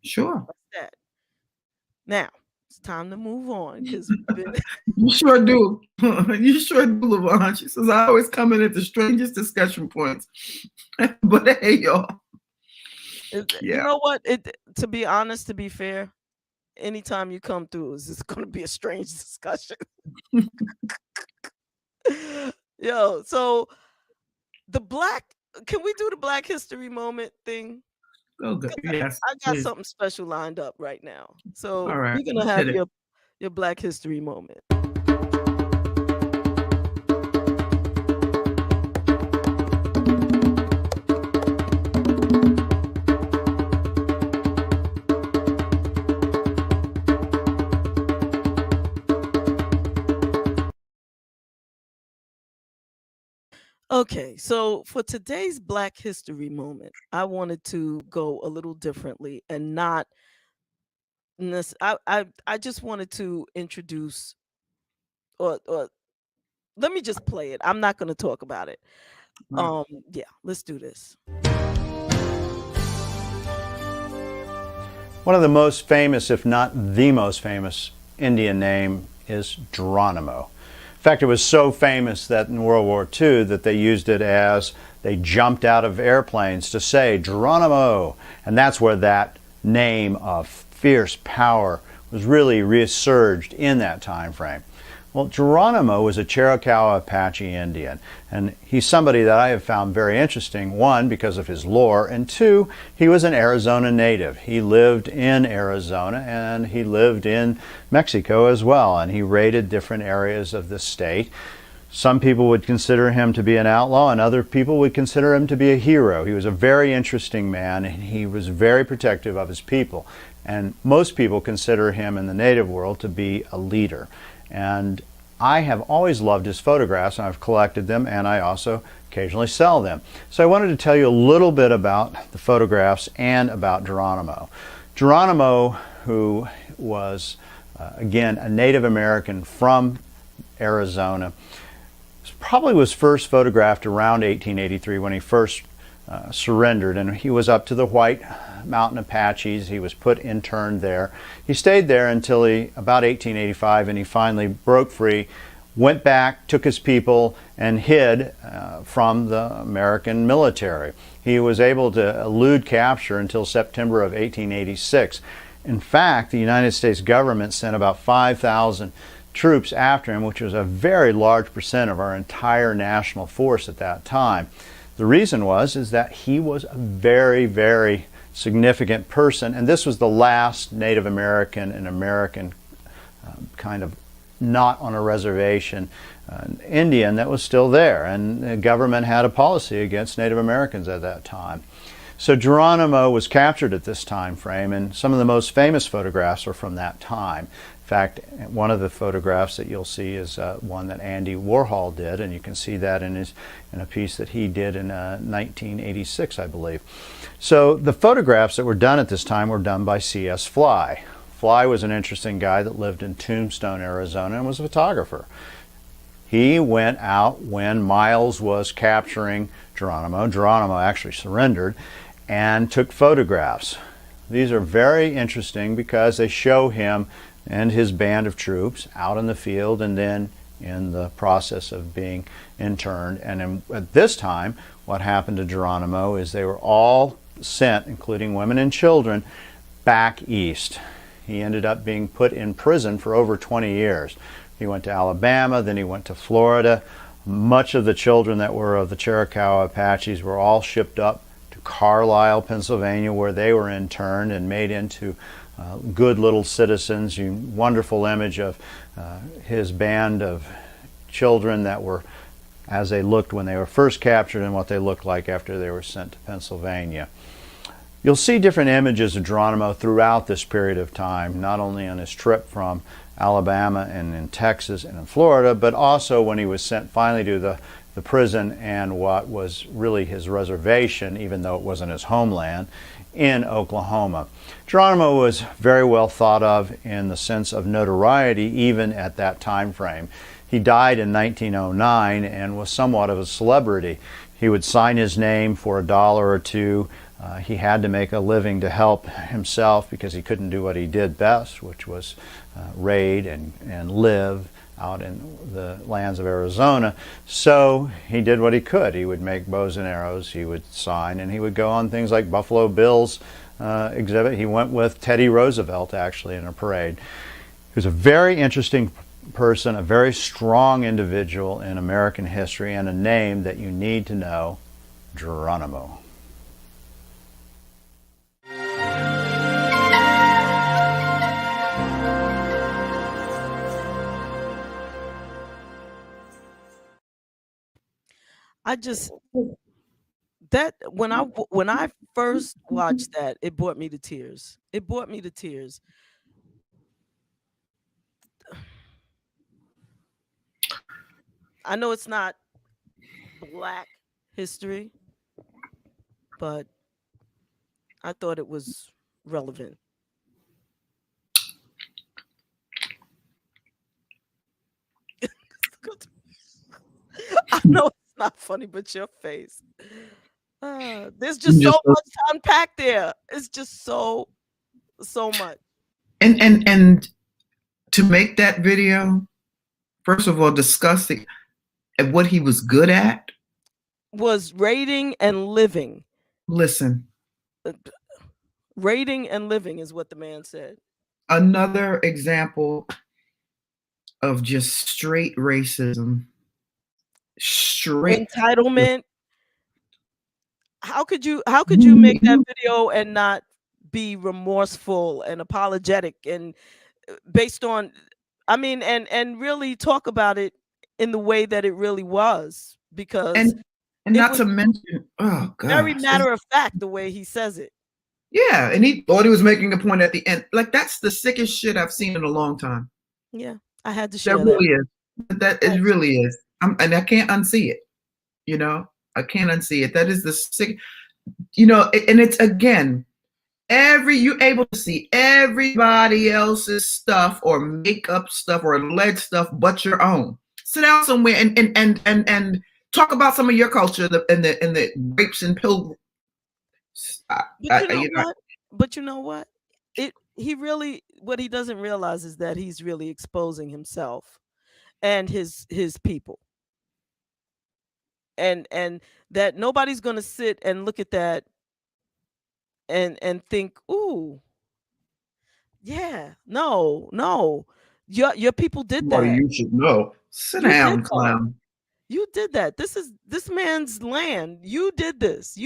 Sure. That. Now, it's time to move on. Because you sure do. You sure do, LaVonne. She says, I always come in at the strangest discussion points. But hey, y'all. You know what? To be honest, to be fair, anytime you come through, it's going to be a strange discussion. Yo, so can we do the Black History Moment thing? Oh, good. Yes. I got something special lined up right now. So all right, you're going to have your Black History Moment. Okay, so for today's Black History Moment, I wanted to go a little differently and not. I just wanted to introduce, or let me just play it. I'm not going to talk about it. Right. Yeah, let's do this. One of the most famous, if not the most famous, Indian name is Geronimo. In fact, it was so famous that in World War II that they used it as they jumped out of airplanes to say Geronimo. And that's where that name of fierce power was really resurged in that time frame. Well, Geronimo was a Cherokee Apache Indian, and he's somebody that I have found very interesting, one, because of his lore, and two, he was an Arizona native. He lived in Arizona, and he lived in Mexico as well, and he raided different areas of the state. Some people would consider him to be an outlaw, and other people would consider him to be a hero. He was a very interesting man, and he was very protective of his people. And most people consider him in the native world to be a leader. And I have always loved his photographs, and I've collected them, and I also occasionally sell them. So I wanted to tell you a little bit about the photographs and about Geronimo. Geronimo, who was, again, a Native American from Arizona, probably was first photographed around 1883 when he first surrendered, and he was up to the White Mountain Apaches. He was interned there. He stayed there until about 1885, and he finally broke free, went back, took his people, and hid from the American military. He was able to elude capture until September of 1886. In fact, the United States government sent about 5,000 troops after him, which was a very large percent of our entire national force at that time. The reason is that he was a very, very significant person, and this was the last Native American and American kind of not on a reservation Indian that was still there, and the government had a policy against Native Americans at that time. So Geronimo was captured at this time frame, and some of the most famous photographs are from that time. In fact, one of the photographs that you'll see is one that Andy Warhol did, and you can see that in a piece that he did in 1986, I believe. So the photographs that were done at this time were done by C.S. Fly. Fly was an interesting guy that lived in Tombstone, Arizona, and was a photographer. He went out when Miles was capturing Geronimo. Geronimo actually surrendered, and took photographs. These are very interesting because they show him and his band of troops out in the field and then in the process of being interned. And at this time, what happened to Geronimo is they were all sent, including women and children, back east. He ended up being put in prison for over 20 years. He went to Alabama, then he went to Florida. Much of the children that were of the Chiricahua Apaches were all shipped up to Carlisle, Pennsylvania, where they were interned and made into good little citizens. Wonderful image of his band of children that were as they looked when they were first captured and what they looked like after they were sent to Pennsylvania. You'll see different images of Geronimo throughout this period of time, not only on his trip from Alabama and in Texas and in Florida, but also when he was sent finally to the prison and what was really his reservation, even though it wasn't his homeland, in Oklahoma. Geronimo was very well thought of in the sense of notoriety even at that time frame. He died in 1909 and was somewhat of a celebrity. He would sign his name for $1 or $2. He had to make a living to help himself because he couldn't do what he did best, which was raid and live out in the lands of Arizona. So he did what he could. He would make bows and arrows, he would sign, and he would go on things like Buffalo Bill's exhibit. He went with Teddy Roosevelt actually in a parade. He was a very interesting person, a very strong individual in American history, and a name that you need to know, Geronimo. When I first watched that, it brought me to tears. It brought me to tears. I know it's not Black history, but I thought it was relevant. I know it's not funny, but your face. There's just so much to unpack there. It's just so much. And to make that video, first of all, discussing what he was good at was raiding and living. Listen. Raiding and living is what the man said. Another example of just straight racism. Straight entitlement. How could you make that video and not be remorseful and apologetic and based on, I mean, and really talk about it in the way that it really was, because and not to mention, oh god, very matter of fact the way he says it. Yeah, and he thought he was making a point at the end. Like, that's the sickest shit I've seen in a long time. Yeah, I had to share that. Really is. That it really is. And I can't unsee it. You know, I can't unsee it. That is the sick. You know, and it's again, you're able to see everybody else's stuff or makeup stuff or alleged stuff but your own. Sit down somewhere and talk about some of your culture and the rapes and pilgrims. But you know what? What he doesn't realize is that he's really exposing himself and his people. And that nobody's going to sit and look at that and think, ooh, yeah, no. Your people did that. Well, you should know. Sit down, clown. You did that. This is this man's land. You did this.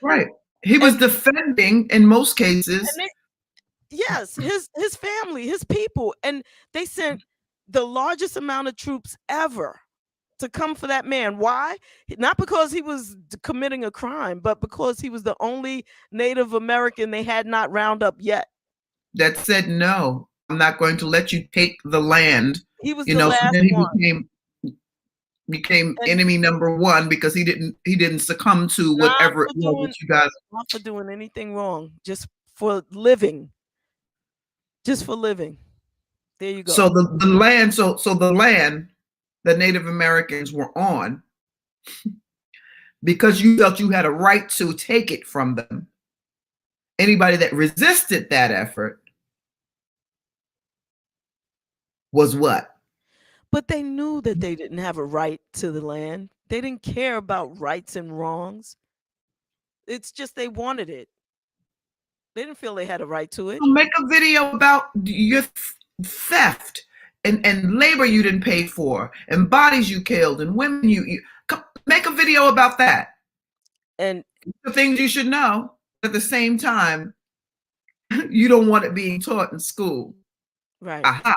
Right. He was defending in most cases. Yes, his family, his people, and they sent the largest amount of troops ever to come for that man. Why? Not because he was committing a crime, but because he was the only Native American they had not round up yet. That said, no, I'm not going to let you take the land. He was the last so then he one. became enemy number one because he didn't succumb to whatever it was that you guys. Not for doing anything wrong, just for living. Just for living. There you go. So the land, so the land that Native Americans were on, because you felt you had a right to take it from them. Anybody that resisted that effort was what? But they knew that they didn't have a right to the land. They didn't care about rights and wrongs. It's just they wanted it. They didn't feel they had a right to it. Make a video about your theft and labor you didn't pay for and bodies you killed and women you make a video about that. And the things you should know. At the same time, you don't want it being taught in school. Right. At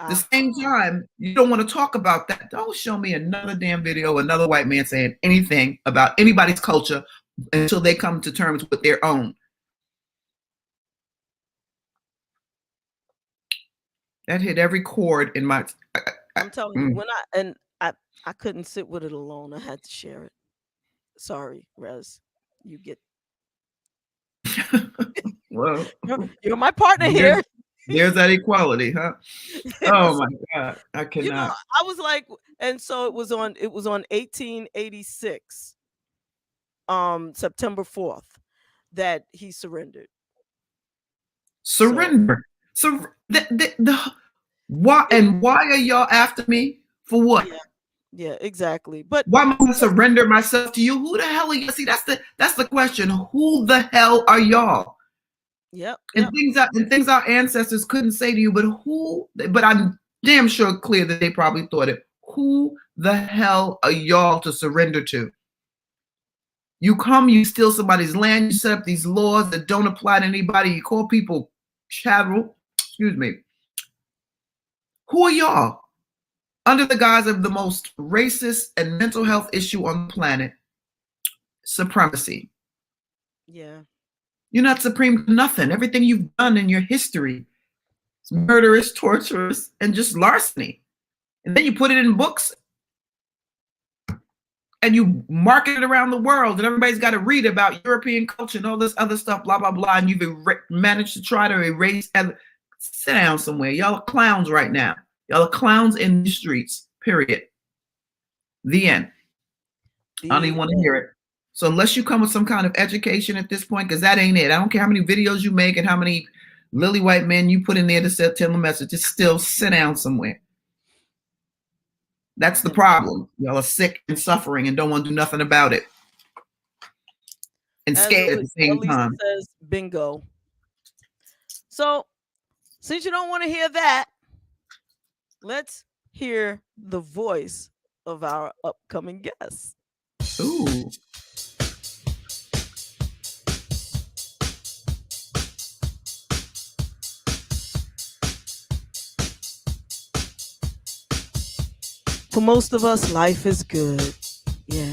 the same time, you don't want to talk about that. Don't show me another damn video, another white man saying anything about anybody's culture until they come to terms with their own. That hit every chord in my. I'm telling you, when I couldn't sit with it alone. I had to share it. Sorry, Rez. You get. Well, you're my partner here. There's that equality, huh? Oh my God, I cannot. I was like, and so it was on 1886, September 4th, that he surrendered. Surrender. So why are y'all after me for what? Yeah, exactly. But why am I surrender myself to you? Who the hell are you? See, that's the question. Who the hell are y'all? Yep. And things our ancestors couldn't say to you, but I'm damn sure clear that they probably thought it. Who the hell are y'all to surrender to? You come, you steal somebody's land, you set up these laws that don't apply to anybody, you call people chattel, excuse me. Who are y'all? Under the guise of the most racist and mental health issue on the planet, supremacy. Yeah. You're not supreme to nothing. Everything you've done in your history is murderous, torturous, and just larceny. And then you put it in books and you market it around the world and everybody's got to read about European culture and all this other stuff, blah, blah, blah. And you've managed to try to erase. Sit down somewhere. Y'all are clowns right now. Y'all are clowns in the streets, period. The end. I don't even want to hear it. So unless you come with some kind of education at this point, because that ain't it. I don't care how many videos you make and how many lily white men you put in there to tell the message. Just still sit down somewhere. That's the problem. Y'all are sick and suffering and don't want to do nothing about it. And scared at the same time. Says bingo. So since you don't want to hear that, let's hear the voice of our upcoming guest. Ooh. For most of us, life is good. Yeah.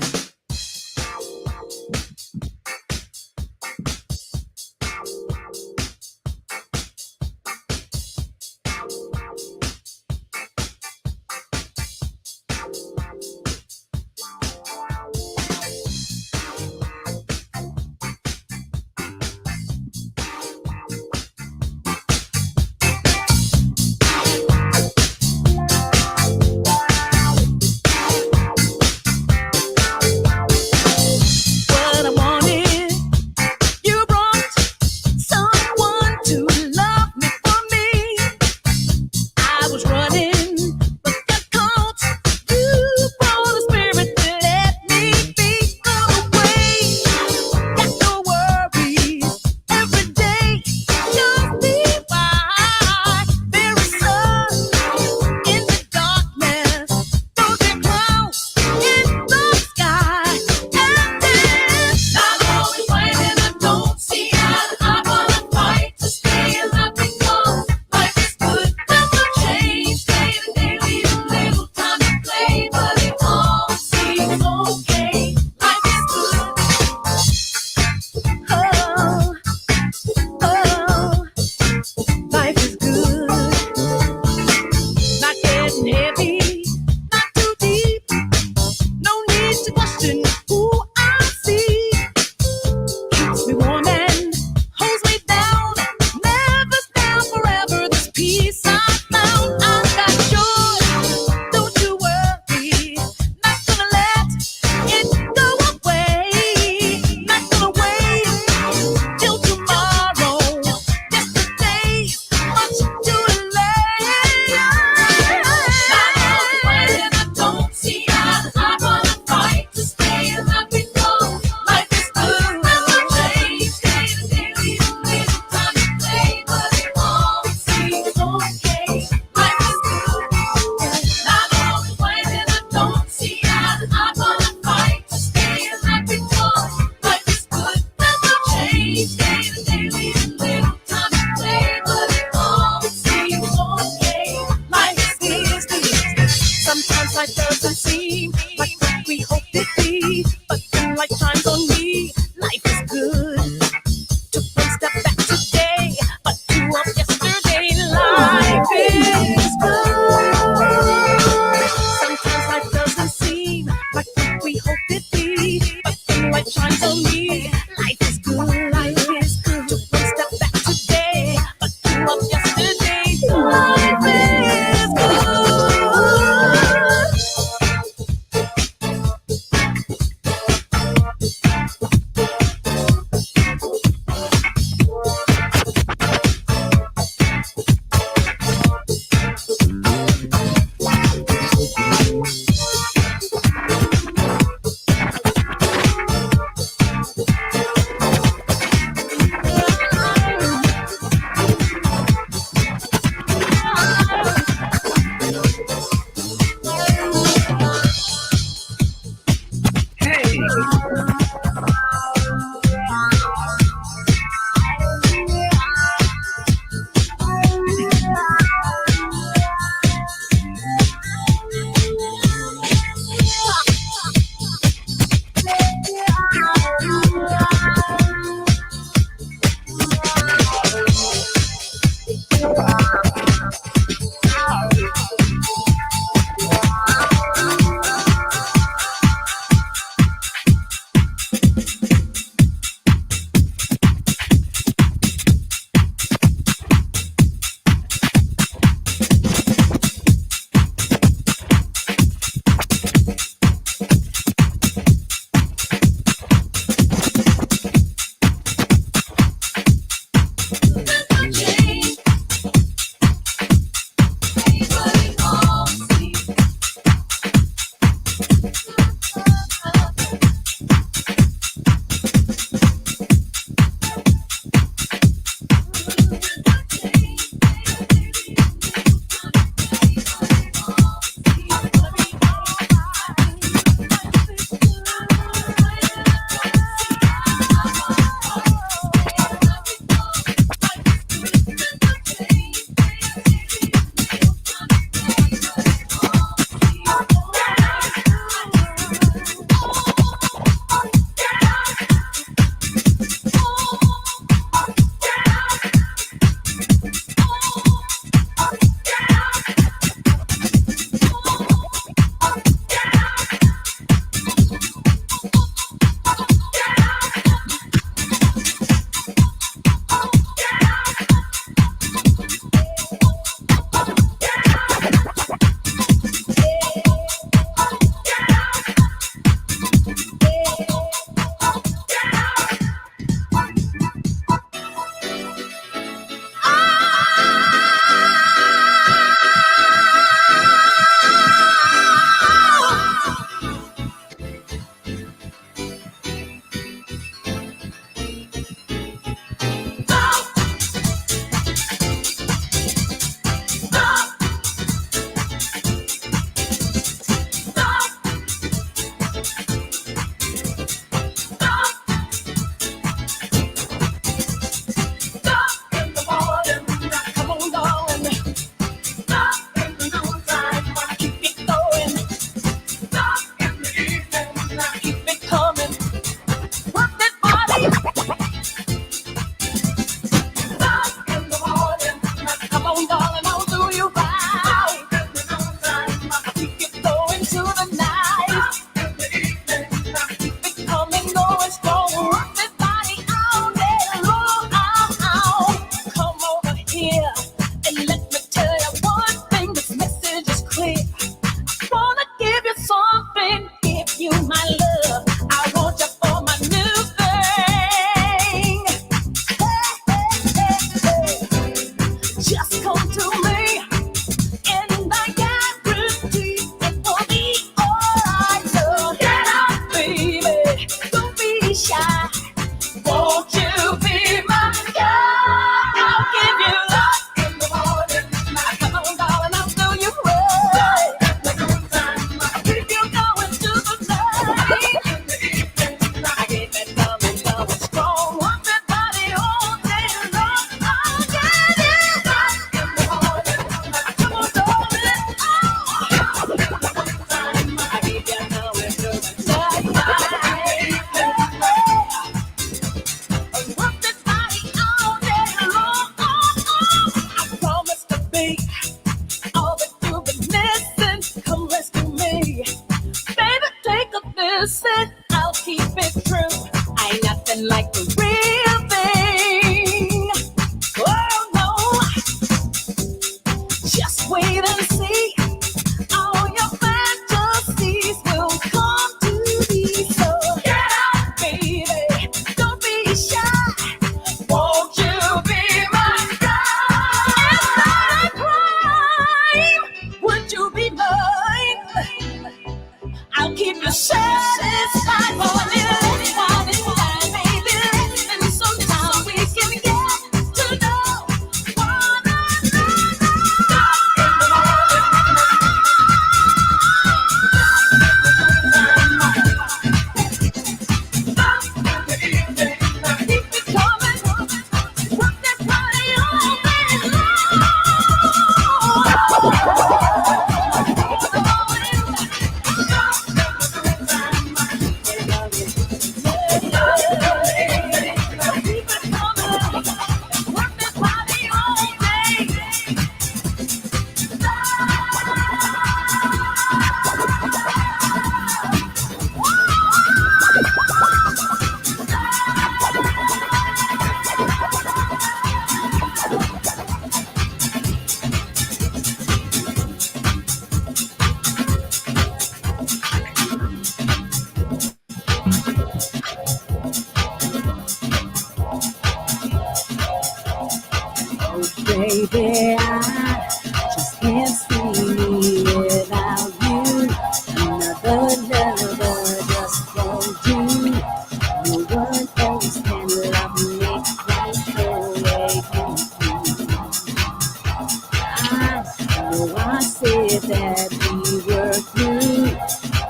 baby, I just can't see me without you. Another lover just won't do. No one else can love me like the way you do. I know I said that we were through.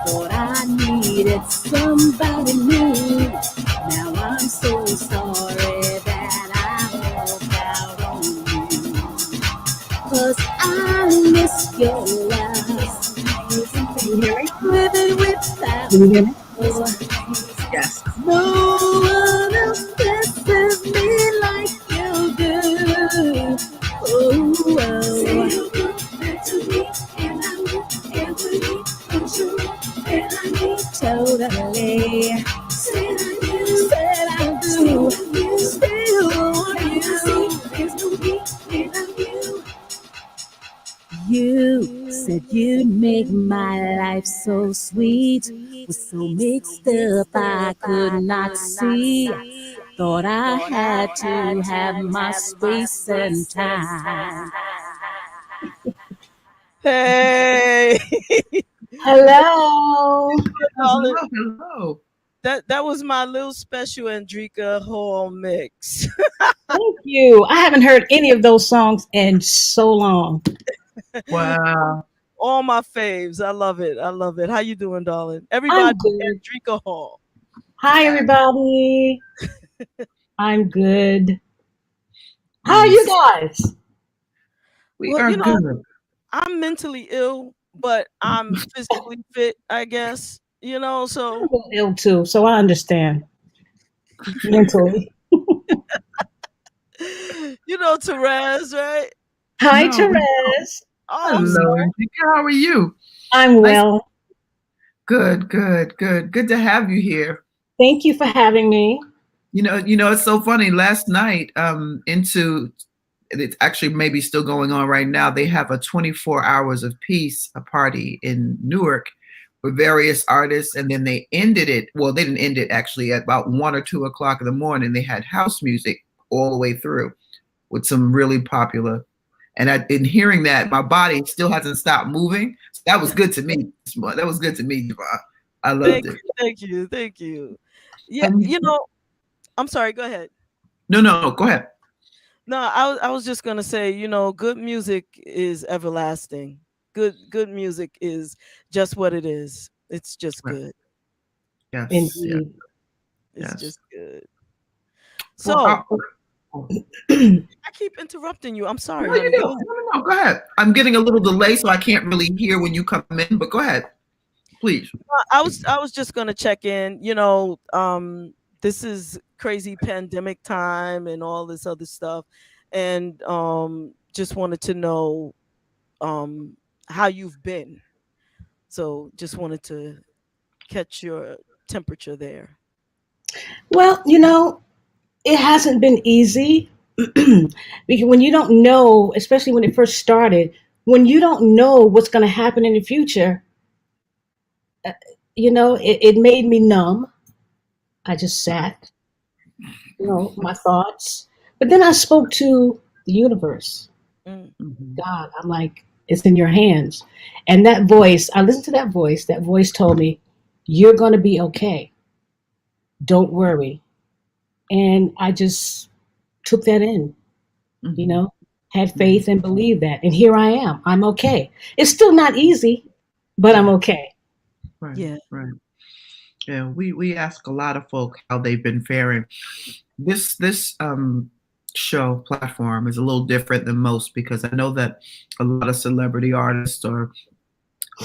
Thought I needed somebody new. Now I'm so sorry that I walked out on you. 'Cause I miss your love. Can you hear me? Living without. Can you hear me? Yes. No one else kisses me like you do. Oh, oh. Say you'll come back to me, and I will ever leave. Don't you know that I need totally? Said I do, said I do. Still want you. There's no me without you. You said you'd make my life so sweet. Was so mixed up I could not see. Thought I had to have my space and time. Hey. Hello. Darling, Hello. that was my little special Andricka Hall mix. Thank you. I haven't heard any of those songs in so long. Wow. All my faves. I love it. I love it. How you doing, darling? Everybody, I'm good. Andricka Hall. Hi, everybody. I'm good. How are you guys? We Well, are you know, good. I'm mentally ill, but I'm physically fit, I guess. You know, so I'm ill too, so I understand mentally. you know Terez, right? Hi, No, we don't. Terez. Oh, I'm Hello, sorry. Andricka. How are you? I'm Nice. well. Good, good, good. Good to have you here. Thank you for having me. You know, it's so funny. Last night, it's actually maybe still going on right now. They have a 24 hours of peace, a party in Newark with various artists, and then they ended it. Well, they didn't end it actually at about 1 or 2 o'clock in the morning. They had house music all the way through with some really popular. And in hearing that, my body still hasn't stopped moving. So that was good to me. That was good to me, JaVonne. I loved it. Thank you. Yeah, And you know, I'm sorry, go ahead. no, go ahead. No, I was just gonna say, you know, good music is everlasting. Good music is just what it is. It's just Right. good. Yes, yes, Indeed. It's yes. just good. Well, So oh, I keep interrupting you. I'm sorry, no, you honey. do. Go ahead. No, go ahead. I'm getting a little delay, so I can't really hear when you come in. But go ahead, please. I was just gonna check in. You know, this is crazy pandemic time and all this other stuff, and just wanted to know how you've been. So just wanted to catch your temperature there. Well, it hasn't been easy because when you don't know, especially when it first started, when you don't know what's going to happen in the future, it made me numb. I just sat, my thoughts. But then I spoke to the universe, Mm. Mhm. God. I'm like, it's in your hands. And that voice, I listened to that voice. That voice told me, you're going to be okay. Don't worry. And I just took that in, Mhm. had faith and believed that. And here I am. I'm okay. It's still not easy, but I'm okay. Right, Yeah. right. Yeah, we ask a lot of folk how they've been faring. This show platform is a little different than most because I know that a lot of celebrity artists or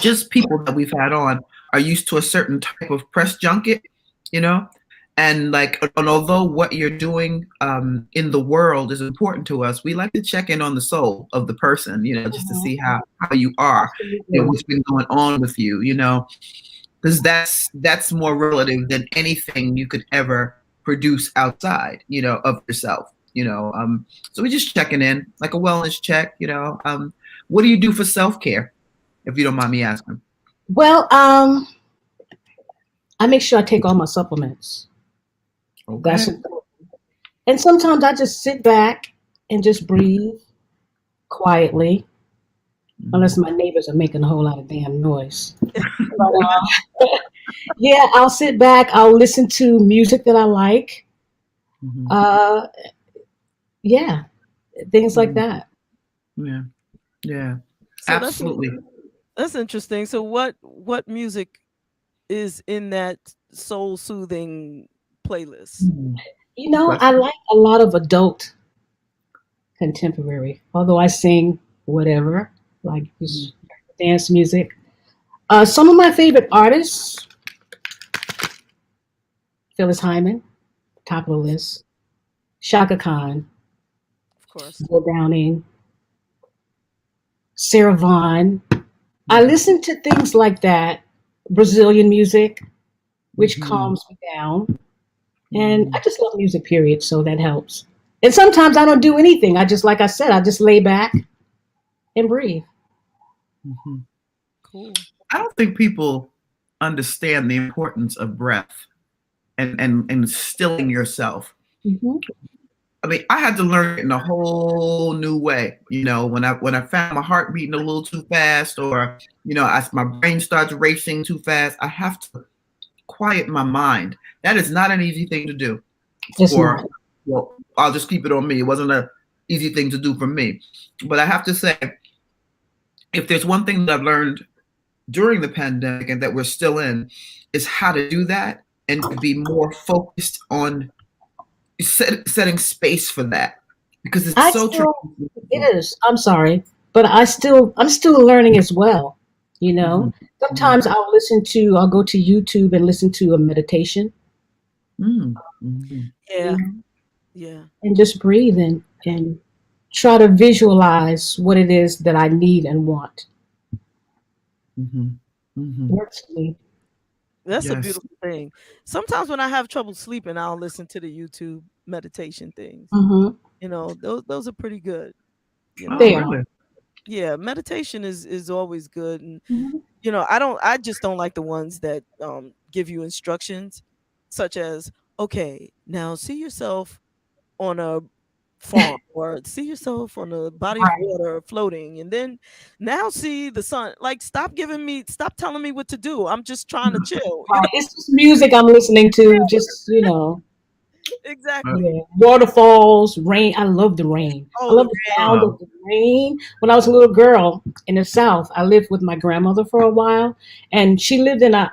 just people that we've had on are used to a certain type of press junket, you know? And and although what you're doing in the world is important to us, we like to check in on the soul of the person, just to see how you are, Absolutely. what's been going on with you, because that's more relative than anything you could ever produce outside, of yourself, So we're just checking in, like a wellness check, What do you do for self-care, if you don't mind me asking? Well, I make sure I take all my supplements. Okay. That's important. And sometimes I just sit back and just breathe quietly, unless my neighbors are making a whole lot of damn noise. But, yeah, I'll sit back. I'll listen to music that I like. Mhm. Yeah, things like that. Yeah. Yeah. So Absolutely. that's interesting. So what music is in that soul soothing playlist? You know, I Question. like a lot of adult contemporary, although I sing whatever, like just dance music. Some of my favorite artists, Phyllis Hyman, top of the list, Shaka Khan, Of course. Bill Downing, Sarah Vaughan. I listen to things like that, Brazilian music, which calms me down. And I just love music, period. So that helps. And sometimes I don't do anything. I just, like I said, I just lay back and breathe. Mhm. Cool. I don't think people understand the importance of breath and stilling yourself. Mhm. I mean, I had to learn it in a whole new way. You know, when I found my heart beating a little too fast, or my brain starts racing too fast, I have to quiet my mind. That is not an easy thing to do. It's Or, not. well, I'll just keep it on me. It wasn't an easy thing to do for me. But I have to say, if there's one thing that I've learned during the pandemic and that we're still in, is how to do that and to be more focused on setting space for that, because it's I so still, true. it is. I'm sorry, but I'm still learning as well. You know, sometimes I'll go to YouTube and listen to a meditation. Yeah. You know, Yeah. and just breathe and try to visualize what it is that I need and want. Works for me. That's a Yes. beautiful thing. Sometimes when I have trouble sleeping, I'll listen to the YouTube meditation things. Hmm. You know, those are pretty good. You Oh, They know, are. really? yeah, meditation is always good, and Mhm. I just don't like the ones that give you instructions, such as, okay, now see yourself on a farm, or see yourself on a body of Right. water floating, and then now see the sun. Like, stop telling me what to do. I'm just trying to chill. Right. It's just music I'm listening to. Just Exactly. yeah. Waterfalls, rain. I love the rain. I Oh, the love the sound rain. of the rain. When I was a little girl in the South, I lived with my grandmother for a while, and she lived in a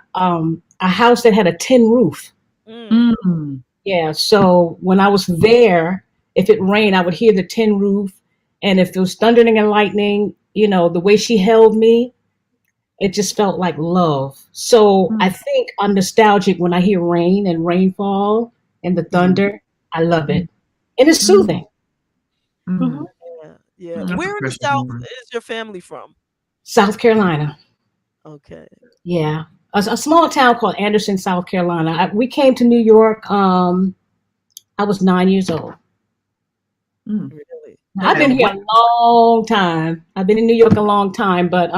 house that had a tin roof. Yeah, so when I was there, if it rained, I would hear the tin roof, and if it was thundering and lightning, the way she held me, it just felt like love. So I think I'm nostalgic when I hear rain and rainfall and the thunder. I love it, and it's soothing. Mhm. Yeah, yeah. That's Where a in the Christian South woman. is your family from? South Carolina, Okay. yeah, a small town called Anderson, South Carolina. We came to New York. I was 9 years old. Really? I've been And here what? a long time. I've been in New York a long time, but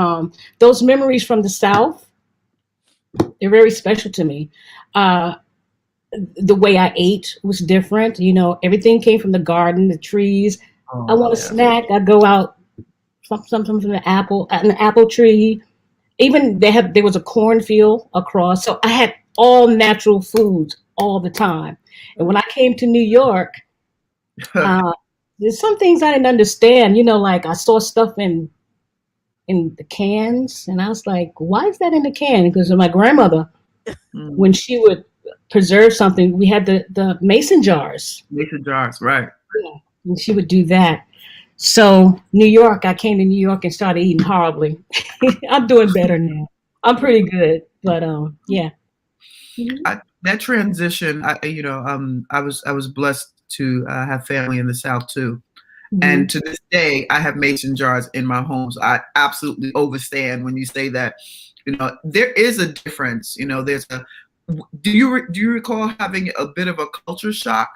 those memories from the South, they're very special to me. Uh, the way I ate was different. Everything came from the garden, the trees. I Oh, want a yeah. snack. I go out, something from an apple tree. Even there was a cornfield across, so I had all natural foods all the time. And when I came to New York, uh, there's some things I didn't understand. Like I saw stuff in the cans, and I was like, "Why is that in the can?" Because my grandmother, when she would preserve something, we had the mason jars. Mason jars, right? Yeah, and she would do that. So New York, I came to New York and started eating horribly. I'm doing better now. I'm pretty good, but yeah. That transition, I was blessed to have family in the South too. And Mhm. to this day, I have mason jars in my home. So I absolutely understand when you say that. There is a difference. There's a. Do you recall having a bit of a culture shock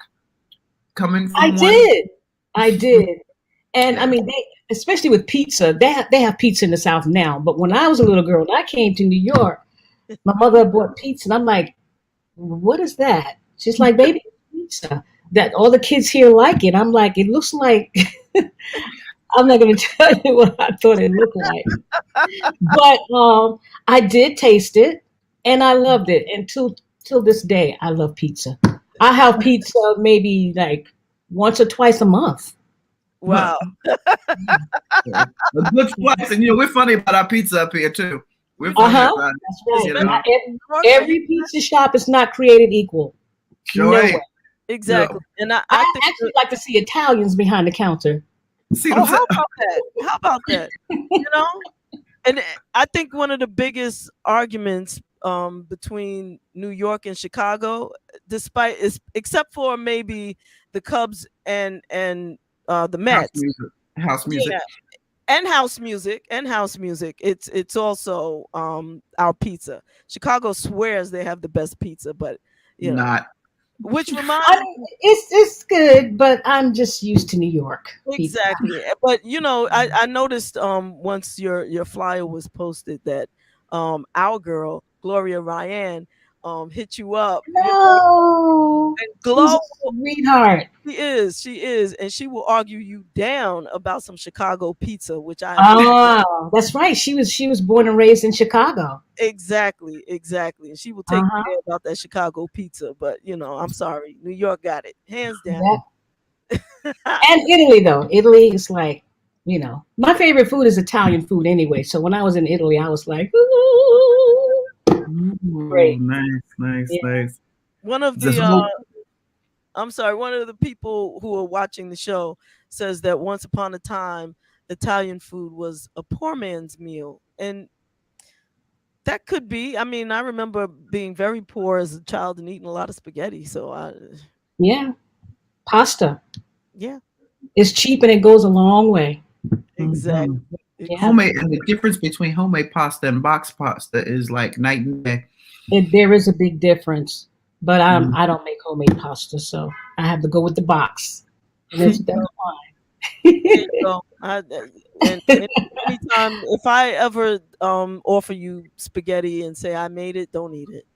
coming I from one? did. I did. And I Yeah. mean, especially with pizza, they have pizza in the South now. But when I was a little girl and I came to New York, my mother bought pizza, and I'm like, "What is that?" She's like, "Baby, it's pizza. That all the kids here like it." I'm like, "It looks like I'm not going to tell you what I thought it looked like. But I did taste it, and I loved it. And till this day, I love pizza. I have pizza maybe like once or twice a month. Wow. Yeah. A good slice, and we're funny about our pizza up here too. We're funny about it. That's right. You know? Not every pizza shop is not created equal. Sure No ain't. way. Exactly. And I I think actually like to see Italians behind the counter. See oh, what I'm saying? how about that? You know? And I think one of the biggest arguments between New York and Chicago, except for maybe the Cubs and the House Mets. music. House music. Yeah. And house music. It's also our pizza. Chicago swears they have the best pizza, but Not. which reminds I mean, it's good, but I'm just used to New York pizza. exactly. But I noticed once your flyer was posted that our girl Gloria Ryan hit you up. No, And she's Glow, a sweetheart. she is, and she will argue you down about some Chicago pizza, which I Oh, that's right. She was born and raised in Chicago. exactly, and she will take care about that Chicago pizza. But I'm sorry, New York got it hands down. Yeah. And Italy, though. Italy is like, my favorite food is Italian food anyway. So when I was in Italy, I was like, ooh, great. Nice. One of This the whole- one of the people who are watching the show says that once upon a time Italian food was a poor man's meal, and that could be. I mean, I remember being very poor as a child and eating a lot of spaghetti. So Yeah, pasta. yeah, It's cheap and it goes a long way. exactly. Yeah. Homemade, and the difference between homemade pasta and box pasta is like night and day. There is a big difference, but I don't make homemade pasta, so I have to go with the box. And that's fine. There you go. And anytime if I ever offer you spaghetti and say I made it, don't eat it.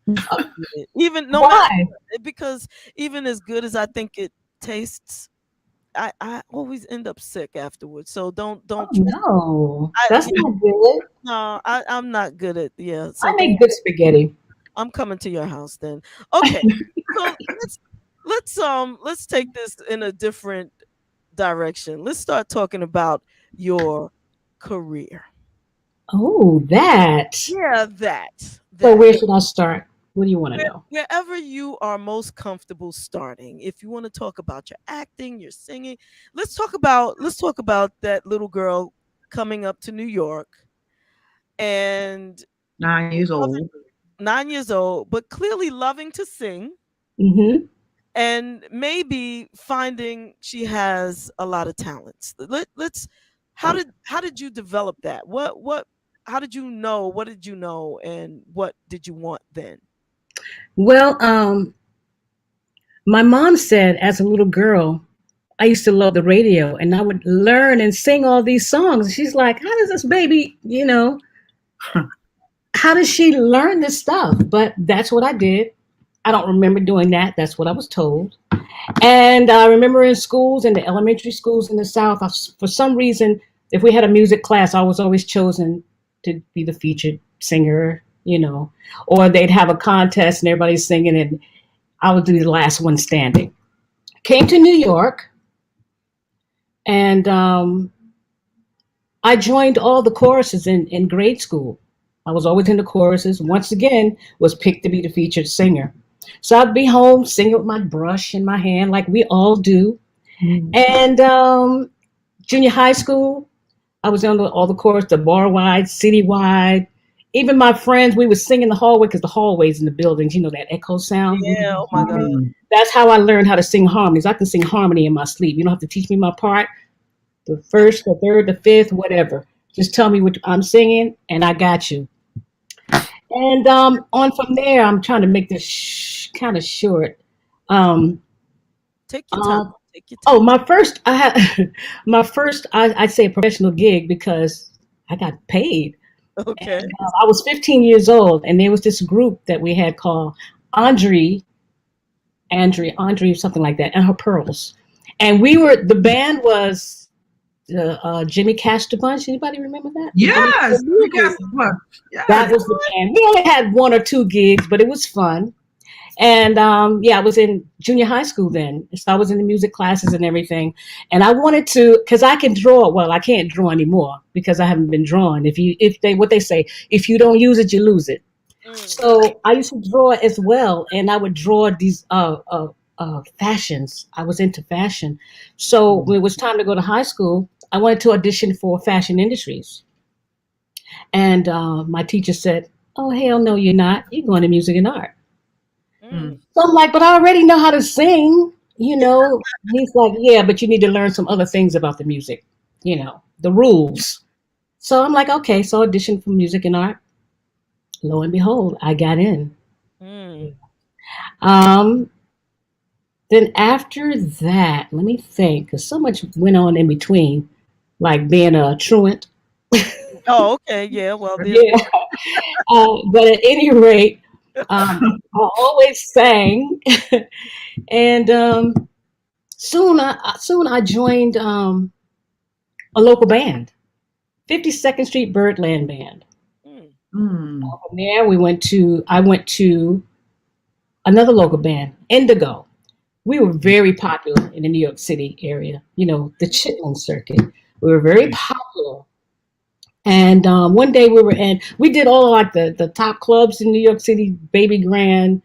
Don't eat it. Even no Why? matter, because even as good as I think it tastes, I always end up sick afterwards. So don't No, that's not good. no, I'm not good at so I make good spaghetti. I'm coming to your house then. Okay. So let's take this in a different direction. Let's start talking about your career. Oh, that. Yeah, that. So where should I start? What do you want to know? Wherever you are most comfortable starting. If you want to talk about your acting, your singing, let's talk about that little girl coming up to New York and 9 years old. 9 years old, but clearly loving to sing. Mm-hmm. And maybe finding she has a lot of talents. How did you develop that? How did you know? What did you know? And what did you want then? Well, my mom said as a little girl, I used to love the radio and I would learn and sing all these songs. She's like, how does this baby, how does she learn this stuff? But that's what I did. I don't remember doing that. That's what I was told. And I remember in schools, in the elementary schools in the South, for some reason, if we had a music class, I was always chosen to be the featured singer, or they'd have a contest and everybody's singing and I would do the last one standing. Came to New York and I joined all the choruses in grade school. I was always in the choruses. Once again, was picked to be the featured singer. So I'd be home singing with my brush in my hand like we all do. And junior high school, I was on all the chorus, the bar-wide, city-wide. Even my friends, we would sing in the hallway because the hallways in the buildings, that echo sound. Yeah, oh my God. That's how I learned how to sing harmonies. I can sing harmony in my sleep. You don't have to teach me my part, the first, the third, the fifth, whatever. Just tell me what I'm singing and I got you. And on from there, I'm trying to make this kind of short. Take your time. Oh, my first, I'd say a professional gig because I got paid. Okay. And, I was 15 years old, and there was this group that we had called Andricka, something like that, and her Pearls. And the band was Jimmy Cash the Bunch. Anybody remember that? Yes, we got some fun. Yes. That was the band. We only had 1 or 2 gigs, but it was fun. And I was in junior high school then, so I was in the music classes and everything. And I wanted to, because I can draw. Well, I can't draw anymore because I haven't been drawing. What they say, if you don't use it, you lose it. So I used to draw as well, and I would draw these fashions. I was into fashion. So when it was time to go to high school, I wanted to audition for fashion industries. And my teacher said, "Oh, hell no, you're not. You're going to music and art." So I'm like, "But I already know how to sing, you know." He's like, "Yeah, but you need to learn some other things about the music, you know, the rules." So I'm like, "Okay." So I auditioned for music and art. Lo and behold, I got in. Then after that, let me think, because so much went on in between, like being a truant. Oh, okay. Yeah. Well, Yeah. But at any rate, I always sang, and soon I joined a local band, 52nd Street Birdland Band. From there, I went to another local band, Indigo. We were very popular in the New York City area, you know, the Chitlin circuit. We were very popular. And one day we did all like the top clubs in New York City, Baby Grand,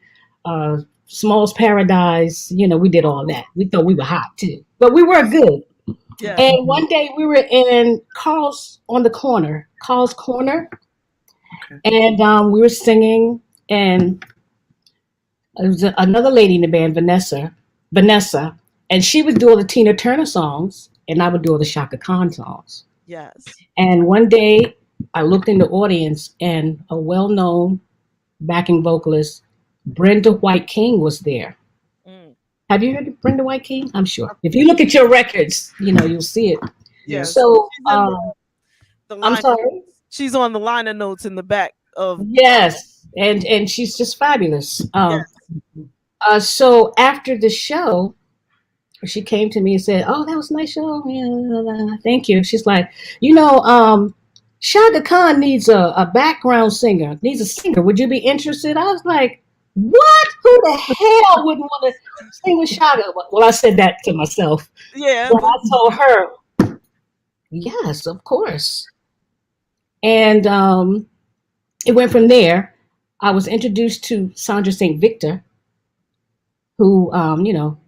Small's Paradise. You know, we did all that. We thought we were hot too, but we were good. Yeah. And one day we were in Carl's Corner, and we were singing, and there was another lady in the band, Vanessa, and she would do all the Tina Turner songs, and I would do all the Shaka Khan songs. Yes. And one day I looked in the audience, and a well-known backing vocalist, Brenda White King, was there. Have you heard of Brenda White King? I'm sure. If you look at your records, you know, you'll see it. Yes. So, the I'm sorry? She's on the liner notes in the back of. Yes, and she's just fabulous. So after the show, she came to me and said, "Oh, that was a nice show. Yeah, thank you." She's like, "You know, Shaka Khan needs a background singer, needs a singer. Would you be interested?" I was like, "What? Who the hell wouldn't want to sing with Shaka?" Well, I said that to myself. Yeah. But I told her, "Yes, of course." And it went from there. I was introduced to Sandra St. Victor, who, you know,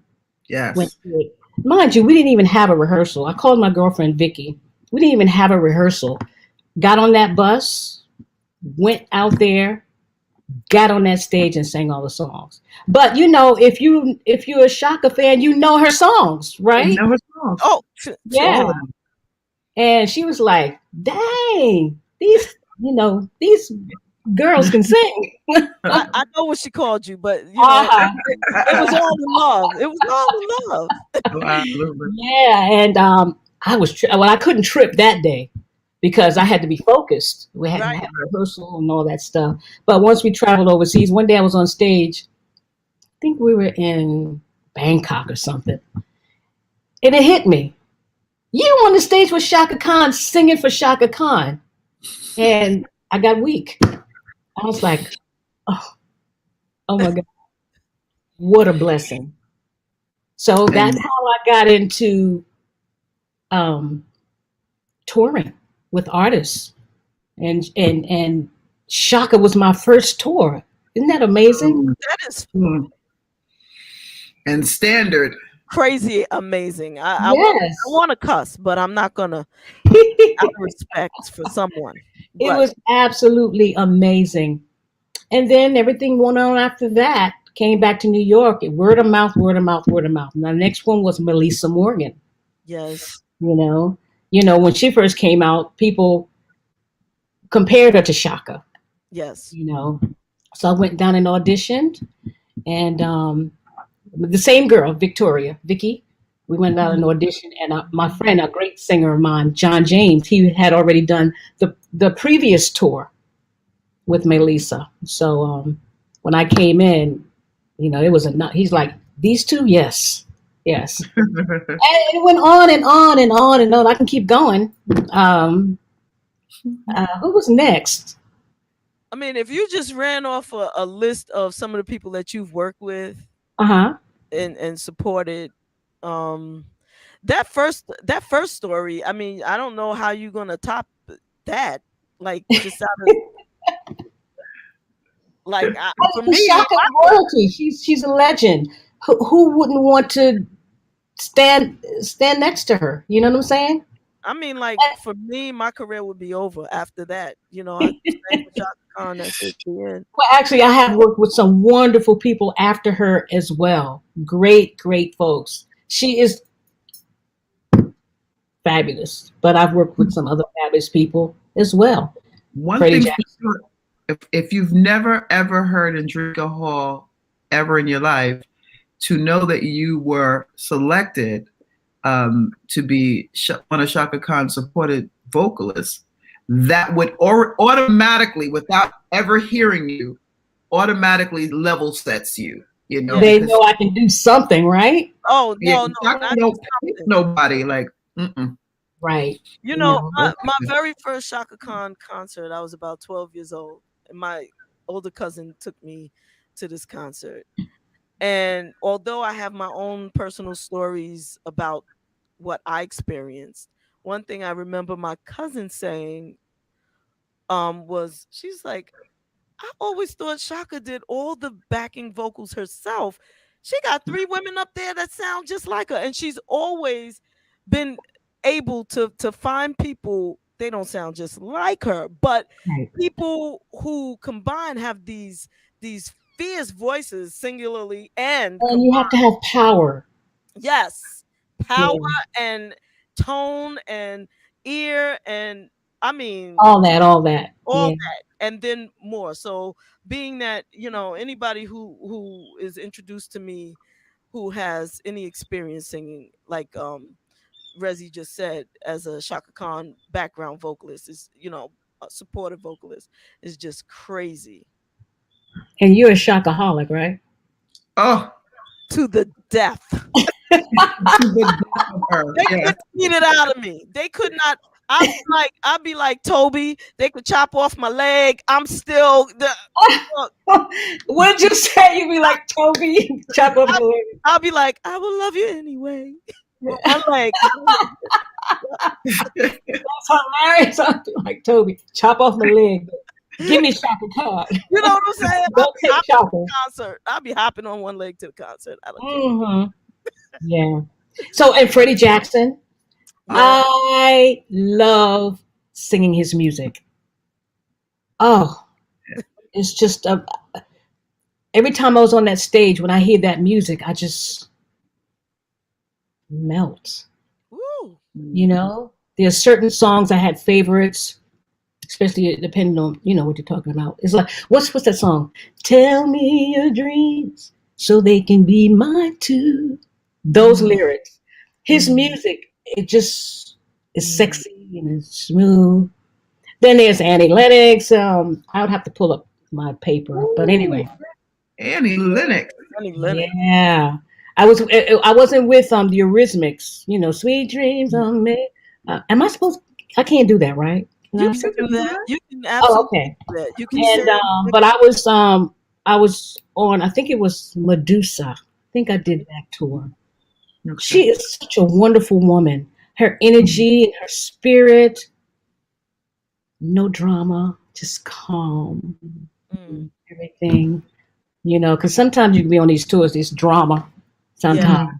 went through it. Mind you, we didn't even have a rehearsal. I called my girlfriend, Vicky. We didn't even have a rehearsal. Got on that bus, went out there, got on that stage and sang all the songs. But, you know, if you're a Shaka fan, you know her songs, right? You know her songs. Oh, yeah. And she was like, "Dang, these girls can sing." I know what she called you, but you know, it was all in love. It was all in love. Yeah, and I couldn't trip that day because I had to be focused. We had to have a rehearsal and all that stuff. But once we traveled overseas, one day I was on stage. I think we were in Bangkok or something, and it hit me. You on the stage with Shaka Khan singing for Shaka Khan. And I got weak. I was like, oh my God, what a blessing. So that's how I got into touring with artists. And Shaka was my first tour. Isn't that amazing? That is and standard. Crazy amazing. I want to cuss, but I'm not gonna out of respect for someone. It was absolutely amazing. And then everything went on after that. Came back to New York. Word of mouth, word of mouth, word of mouth. And the next one was Melissa Morgan. Yes. You know, when she first came out, people compared her to Shaka. Yes. You know. So I went down and auditioned, and the same girl, Vicky, we went down and auditioned, and my friend, a great singer of mine, John James, he had already done the previous tour with Melissa. So when I came in, you know, it was he's like, "These two, yes." Yes. And it went on and on and on and on. I can keep going. Who was next? I mean, if you just ran off a list of some of the people that you've worked with Uh-huh. and supported, that first story, I mean, I don't know how you're gonna top that. Like, just out of like for me, Shaka royalty. She's a legend. Who wouldn't want to stand next to her? You know what I'm saying? I mean, like, for me, my career would be over after that. You know, I sang with Shaka Khan. That's it. The end. Well, actually, I have worked with some wonderful people after her as well. Great, great folks. She is fabulous. But I've worked with some other fabulous people as well. One Freddie thing, for sure, if you've never ever heard Andricka Hall ever in your life, to know that you were selected to be one of Shaka Khan's supported vocalists, that would automatically, without ever hearing you, automatically level sets you. You know, they know I can do something, right? Oh yeah, no, nobody like. Right. You know, my very first Shaka Khan concert, I was about 12 years old, and my older cousin took me to this concert. And although I have my own personal stories about what I experienced, one thing I remember my cousin saying was, she's like, I always thought Shaka did all the backing vocals herself. She got 3 women up there that sound just like her, and she's always been able to find people, they don't sound just like her, but people who combine have these fierce voices singularly and you have to have power. Yes, power and tone and ear, and I mean all that and then more. So being that, you know, anybody who is introduced to me who has any experience singing, like Rezi just said, as a Shaka Khan background vocalist, is, you know, a supportive vocalist, is just crazy. And you're a Shakaholic, right? Oh, to the death. They couldn't beat it out of me. They could not. I'd be like Toby. They could chop off my leg. I'm still the. What did you say? You be like Toby, chop off my leg. I'll be like, I will love you anyway. I'm like, that's hilarious. I'm like Toby, chop off my leg. Give me Shaka Khan. You know what I'm saying? Don't take Shaka. Concert. I'll be hopping on one leg to the concert. I don't care. Yeah. So, and Freddie Jackson, I love singing his music. Oh, it's just every time I was on that stage, when I hear that music, I just melt. Woo. You know, there are certain songs I had favorites, especially depending on, you know, what you're talking about. It's like, what's that song? Tell me your dreams so they can be mine too. Those lyrics, his music, it just is sexy and it's smooth. Then there's Annie Lennox. I would have to pull up my paper, but anyway. Annie Lennox. Yeah, I wasn't with the Eurythmics. You know, Sweet Dreams on Me. Am I supposed? I can't do that, right? You can do that. You can absolutely okay. do that. You can. And but I was on. I think it was Medusa. I think I did that tour. Okay. She is such a wonderful woman. Her energy and her spirit, no drama, just calm, everything. You know, because sometimes you can be on these tours, this drama. Sometimes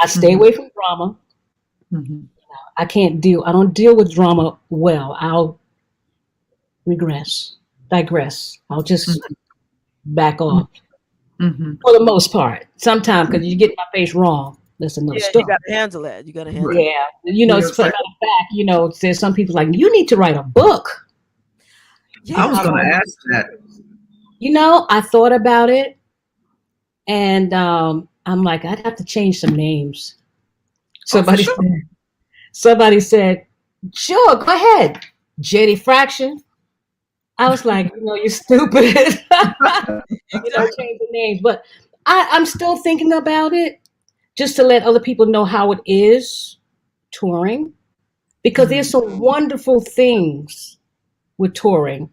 I stay away from drama. I don't deal with drama well. I'll digress. I'll just back off for the most part. Sometimes, because you get my face wrong. That's another story. You got to handle that. Yeah, you know, it's a matter of fact. You know, there's some people like, you need to write a book. Yeah, I was going to ask that. You know, I thought about it, and I'm like, I'd have to change some names. Somebody said, sure, go ahead, Jetty Fraction. I was like, you know, you're stupid. You know, change the names, but I'm still thinking about it. just to let other people know how it is touring, because there's some wonderful things with touring.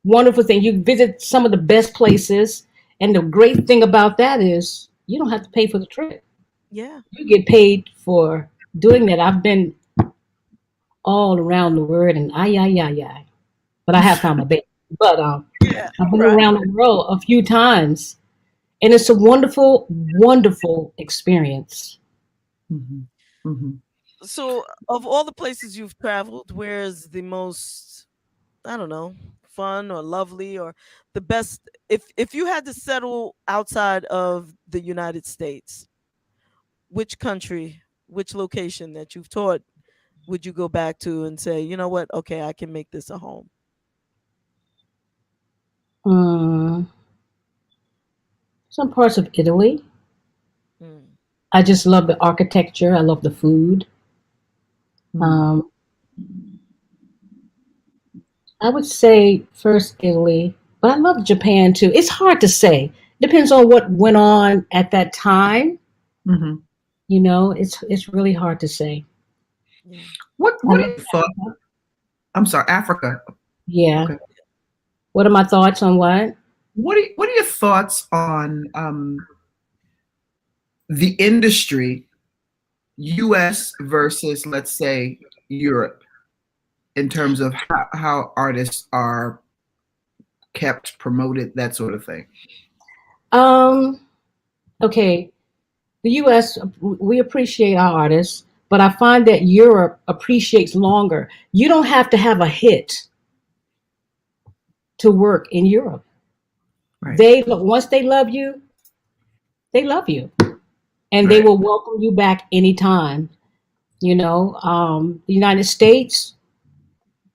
Wonderful thing. You visit some of the best places, and the great thing about that is you don't have to pay for the trip. Yeah. You get paid for doing that. I've been all around the world, and but I have found my baby. But Yeah. I've been around the world a few times, and it's a wonderful, wonderful experience. So, of all the places you've traveled, where's the most, I don't know, fun or lovely or the best? If you had to settle outside of the United States, which country, which location that you've taught would you go back to and say, you know what, okay, I can make this a home? Some parts of Italy. Mm. I just love the architecture. I love the food. I would say first Italy, but I love Japan too. It's hard to say. Depends on what went on at that time. You know, it's really hard to say. Yeah. What are your thoughts? I'm sorry, Africa. Yeah. Okay. What are my thoughts on what? What are your thoughts on the industry, U.S. versus, let's say, Europe, in terms of how artists are kept, promoted, that sort of thing? Okay, the U.S., we appreciate our artists, but I find that Europe appreciates longer. You don't have to have a hit to work in Europe. Right. Once they love you, and Right. they will welcome you back anytime. You know, the United States,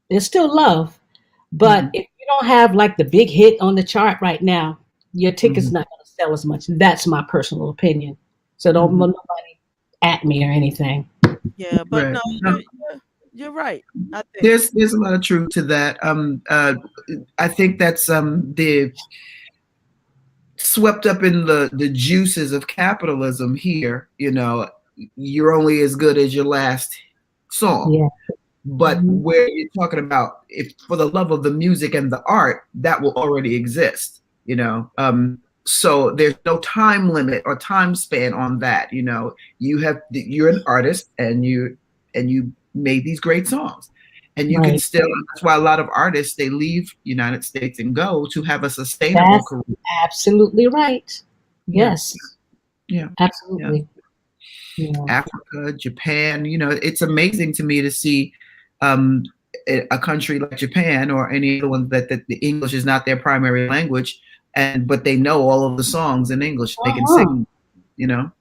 there's still love, but if you don't have like the big hit on the chart right now, your ticket's not going to sell as much. That's my personal opinion. So don't let nobody at me or anything. Yeah, but Right. no, you're right. I think. There's a lot of truth to that. I think that's the swept up in the juices of capitalism here. You know, you're only as good as your last song. Yeah. But where you're talking about, if for the love of the music and the art, that will already exist. You know, so there's no time limit or time span on that. You know, you're an artist and you made these great songs, and you can still. That's why a lot of artists, they leave United States and go to have a sustainable career. Absolutely right. Yes. Yeah. Absolutely. Yeah. Africa, Japan. You know, it's amazing to me to see a country like Japan or any other one that the English is not their primary language, but they know all of the songs in English. They can sing. You know.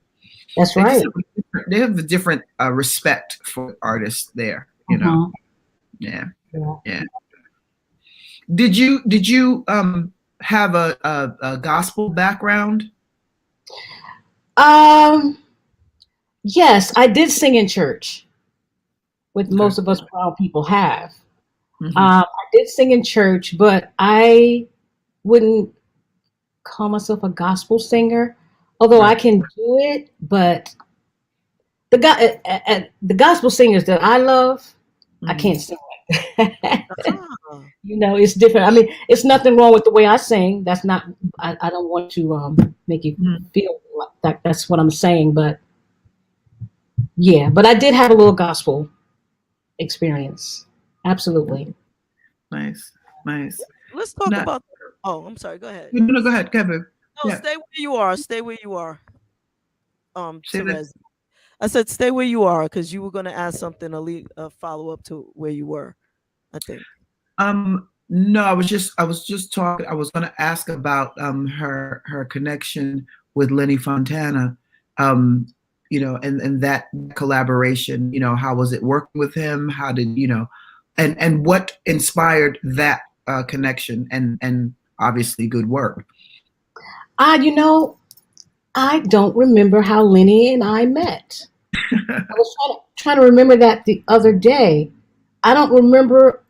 That's right. They have a different respect for artists there. You know. Yeah. Did you have a gospel background? Yes, I did sing in church, with most of us proud people have. I did sing in church, but I wouldn't call myself a gospel singer, although I can do it. But the gospel singers that I love, I can't sing like that. You know, it's different. I mean, it's nothing wrong with the way I sing. That's not. I don't want to make you feel like that. That's what I'm saying. But yeah, but I did have a little gospel experience. Absolutely. Nice. Let's talk about. Oh, I'm sorry. Go ahead. No, go ahead, Kevin. No, stay where you are. Stay where you are. Terez. I said stay where you are because you were going to ask something, a follow up to where you were, I think. No, I was just talking. I was going to ask about her connection with Lenny Fontana. You know, and that collaboration. You know, how was it working with him? How did and what inspired that connection? And obviously, good work. You know, I don't remember how Lenny and I met. I was trying to remember that the other day. I don't remember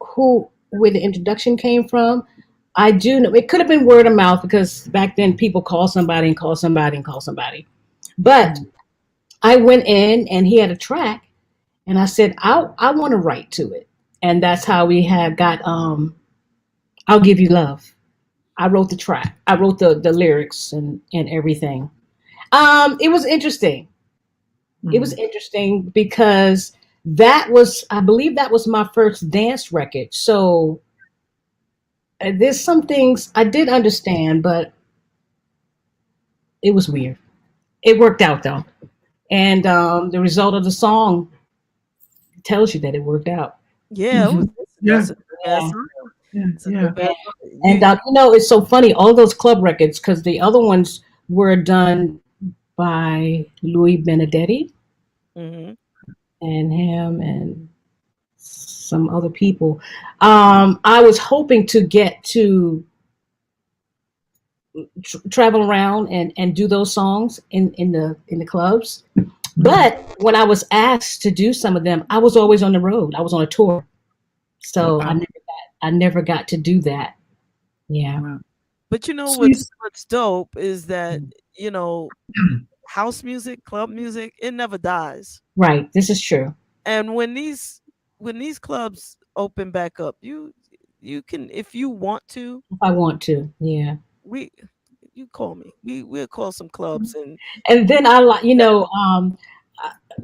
where the introduction came from. I do know it could have been word of mouth because back then people call somebody and call somebody and call somebody. But I went in and he had a track, and I said, I want to write to it. And that's how we had got I'll Give You Love. I wrote the track. I wrote the lyrics and everything. It was interesting. It was interesting because I believe that was my first dance record. So there's some things I did understand, but it was weird. It worked out though. And the result of the song tells you that it worked out. Yeah, it was, that's a good Yeah. song. Yeah. It's a good bad song. And it's so funny, all those club records, because the other ones were done by Louis Benedetti Mhm. and him and some other people. I was hoping to get to travel around and do those songs in the clubs. But when I was asked to do some of them, I was always on the road. I was on a tour. So I never got to do that. Yeah. But you know So what's dope is that, you know, house music, club music, it never dies. Right. This is true. And when these clubs open back up, you can, if you want to, If I want to. Yeah. you call me. We'll call some clubs And then I like,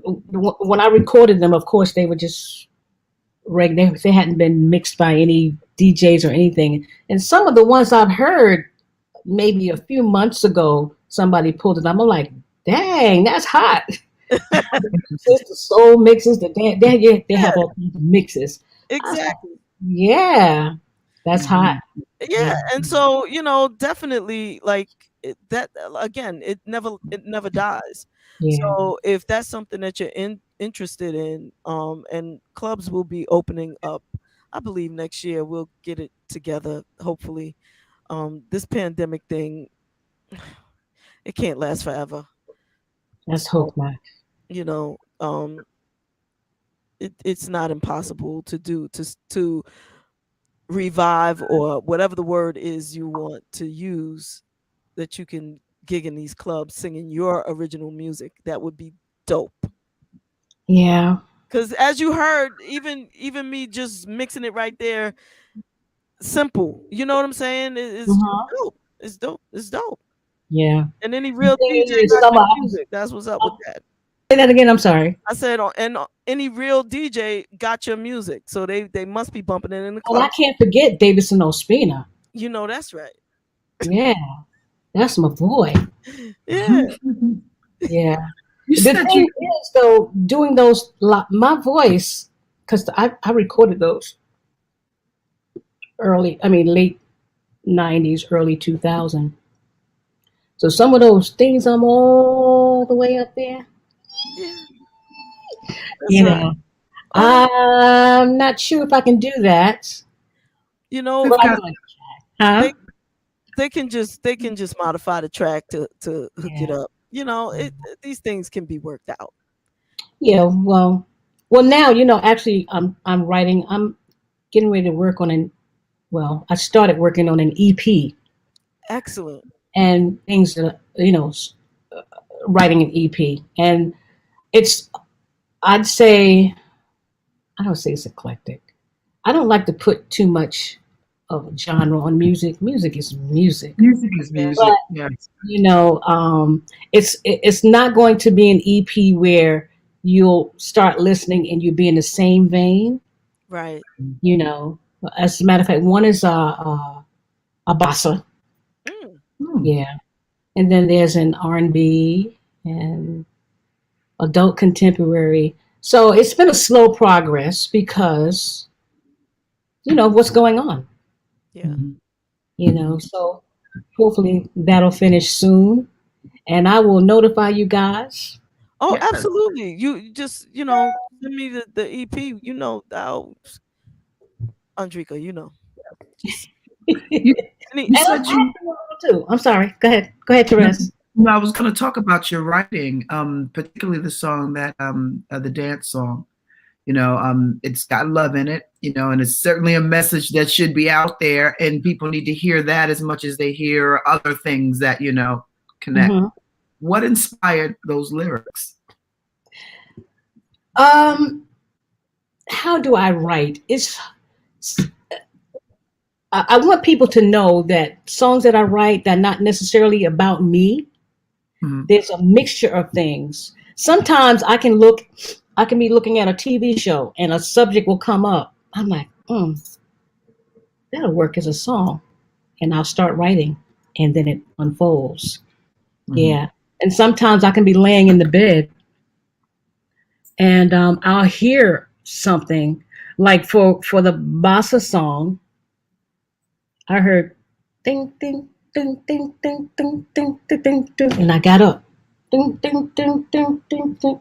when I recorded them, of course, they were just regular. They hadn't been mixed by any DJs or anything. And some of the ones I've heard maybe a few months ago, somebody pulled it up. I'm like, dang, that's hot. The soul mixes, the dance, they have all kinds of mixes. exactly. Yeah, that's hot. Yeah, and so, you know, definitely like that again, it never dies. Yeah. So if that's something that you're interested in, and clubs will be opening up, I believe next year we'll get it together. Hopefully, this pandemic thing, it can't last forever. Let's hope not. You know, it's not impossible to do to revive or whatever the word is you want to use, that you can gig in these clubs singing your original music. That would be dope. Yeah. Because as you heard, even me just mixing it right there, simple. You know what I'm saying? It's dope. It's dope. It's dope. Yeah. And any real DJ Is got some your of- music. That's what's up with that. Say that again. I'm sorry. I said, and any real DJ got your music, so they must be bumping it in the Well, club. I can't forget Davidson Ospina. You know that's right. Yeah, that's my boy. Yeah. Yeah. You The said thing you is, though, doing those, my voice, because I recorded those late 90s, early 2000. So some of those things, I'm all the way up there. Yeah. You know, I'm not sure if I can do that. You know, But I'm gonna try. Huh? they can just modify the track to hook it up. You know, these things can be worked out. Yeah. Well, now, actually, I'm writing. I'm getting ready to work on I started working on an EP Excellent. and things that, writing an EP. And I don't say it's eclectic. I don't like to put too much of a genre on music. Music is music. music is music. But, Yeah. it's not going to be an EP where you'll start listening and you'll be in the same vein. Right. As a matter of fact, one is a bossa. Yeah. And then there's an R&B and adult contemporary. So it's been a slow progress because, what's going on. Yeah. So hopefully that'll finish soon. And I will notify you guys. Oh, Yes. absolutely. You just, send me the EP, Andricka, You And said you. too. I'm sorry. Go ahead, Terez. No, I was going to talk about your writing, particularly the song that the dance song. It's got love in it, and it's certainly a message that should be out there, and people need to hear that as much as they hear other things that connect. Mhm. What inspired those lyrics? How do I write? I want people to know that songs that I write that are not necessarily about me. There's a mixture of things. Sometimes I can be looking at a TV show and a subject will come up. I'm like, that'll work as a song. And I'll start writing and then it unfolds. Yeah. And sometimes I can be laying in the bed and I'll hear something like for the bossa song. I heard ding ding ding ding ding ding ding ding ding ding, and I got up, ding ding ding ding ding ding,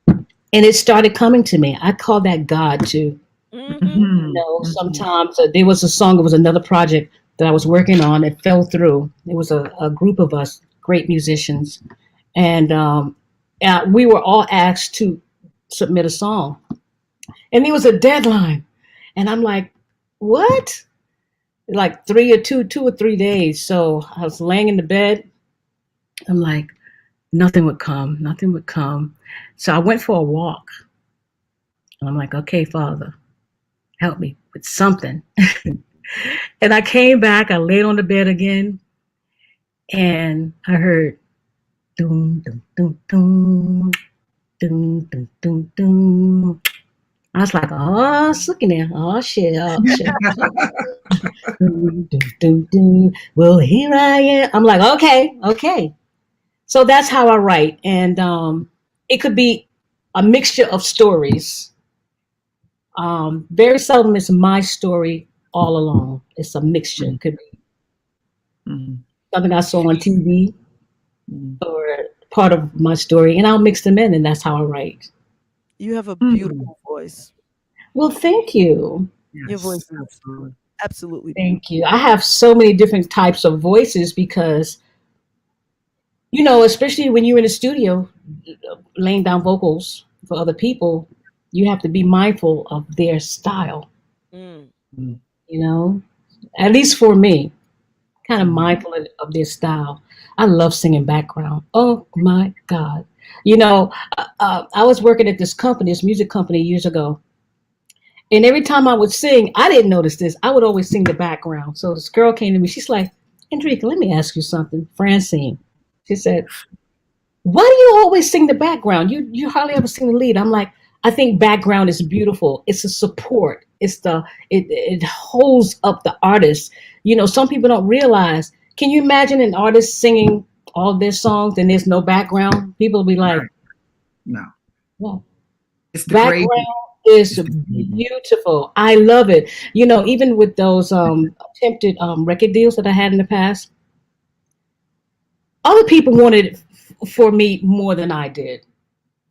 and it started coming to me. I call that God too. You know, sometimes there was a song. It was another project that I was working on. It fell through. It was a group of us, great musicians, and we were all asked to submit a song, and there was a deadline, and I'm like, what? Like 2 or 3 days. So I was laying in the bed. I'm like, nothing would come. So I went for a walk. And I'm like, okay, Father, help me with something. And I came back, I laid on the bed again, and I heard doom, doom, doom, doom, doom, doom, doom, doom. I was like, oh, it's looking there. Oh, shit. Well, here I am. I'm like, okay. So that's how I write. And it could be a mixture of stories. Very seldom is my story all alone. It's a mixture. It could be something I saw on TV or part of my story, and I'll mix them in, and that's how I write. You have a beautiful voice. Well, thank you. Yes, your voice is absolutely thank you. I have so many different types of voices because, you know, especially when you're in a studio laying down vocals for other people, you have to be mindful of their style. You know, at least for me, kind of mindful of their style. I love singing background. Oh my God. You know, I was working at this music company years ago. And every time I would sing, I didn't notice this. I would always sing the background. So this girl came to me. She's like, Andricka, let me ask you something. Francine. She said, why do you always sing the background? You hardly ever sing the lead. I'm like, I think background is beautiful. It's a support. It holds up the artist. You know, some people don't realize. Can you imagine an artist singing all their songs and there's no background? People will be like, no. Well, it's the background is beautiful. I love it. You know, even with those attempted record deals that I had in the past, other people wanted it for me more than I did.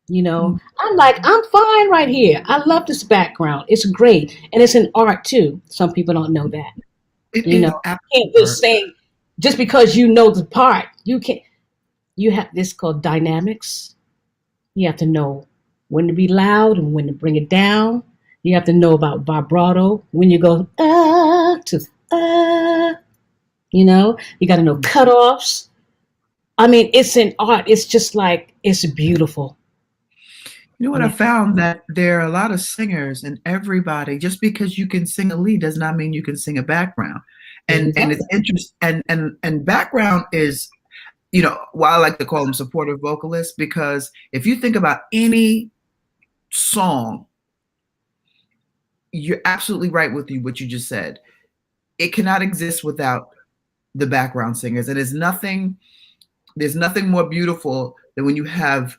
You know, I'm like, I'm fine right here. I love this background. It's great. And it's an art too. Some people don't know that. You know, you can't just say, just because you know the part, you can't. You have this called dynamics. You have to know when to be loud and when to bring it down. You have to know about vibrato, when you go to you know, you got to know cutoffs. I mean, it's an art. It's just like, it's beautiful. You know what I found, that there are a lot of singers, and everybody, just because you can sing a lead does not mean you can sing a background. And it's interesting. And background is, you know, why I like to call them supportive vocalists, because if you think about any song, you're absolutely right with what you just said. It cannot exist without the background singers. And there's nothing more beautiful than when you have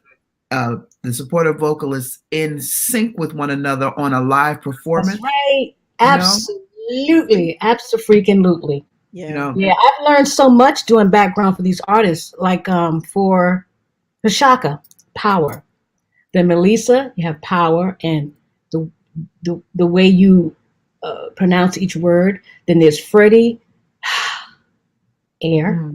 the supportive vocalists in sync with one another on a live performance. That's right. Absolutely. Absolutely. Yeah. You know? Yeah. I've learned so much doing background for these artists, like for Shaka, power. Then Melissa, you have power and the way you pronounce each word. Then there's Freddie, air.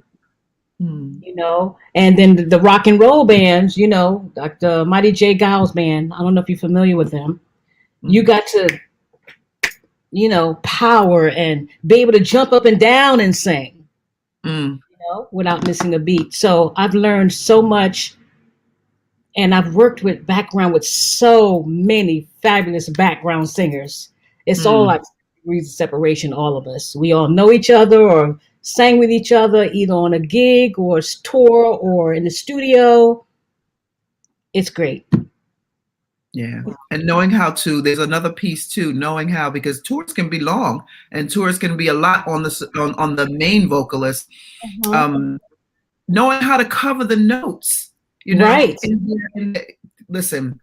You know, and then the rock and roll bands, you know, like the Mighty J. Giles band. I don't know if you're familiar with them. You got to, you know, power and be able to jump up and down and sing, you know, without missing a beat. So I've learned so much And I've worked with so many fabulous background singers. It's all like degrees of separation, all of us. We all know each other or sang with each other either on a gig or tour or in the studio. It's great. Yeah. And knowing how to, there's another piece too, knowing how, because tours can be long and tours can be a lot on the main vocalist. Knowing how to cover the notes, you know. Right. And listen,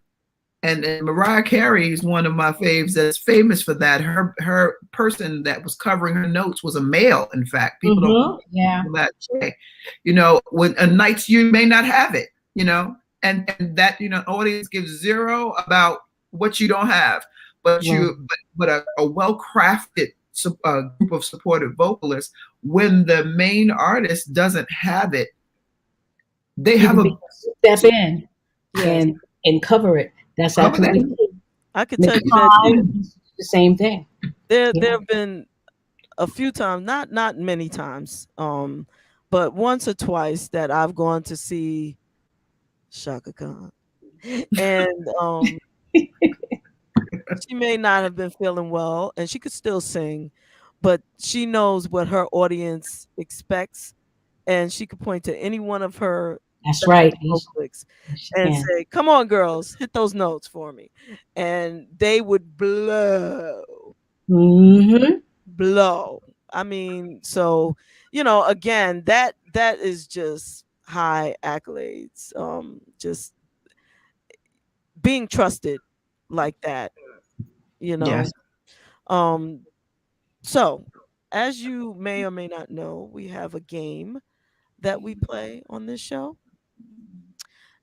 and Mariah Carey is one of my faves that's famous for that. Her person that was covering her notes was a male, in fact. People don't know that say. You know, when nights you may not have it, you know, and that, you know, audience gives zero about what you don't have, but but a well-crafted group of supportive vocalists, when the main artist doesn't have it, they have a step in and cover it. That's absolutely true. I could tell you that the same thing. There have been a few times, not many times, but once or twice that I've gone to see Shaka Khan, and she may not have been feeling well, and she could still sing, but she knows what her audience expects, and she could point to any one of her vocalists and say, "Come on, girls, hit those notes for me," and they would blow. Blow. I mean, so, you know, again, that is just high accolades. Just being trusted like that, you know. Yes. So as you may or may not know, we have a game that we play on this show,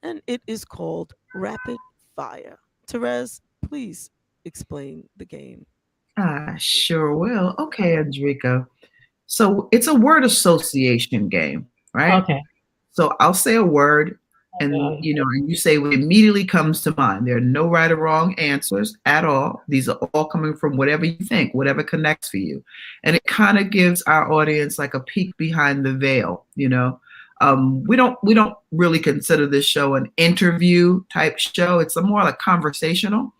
and it is called Rapid Fire. Terez, please explain the game. I sure will. Okay, Andricka. So it's a word association game, right? Okay. So I'll say a word, and you know, you say what immediately comes to mind. There are no right or wrong answers at all. These are all coming from whatever you think, whatever connects for you. And it kind of gives our audience like a peek behind the veil, you know. We don't really consider this show an interview type show. It's more like conversational.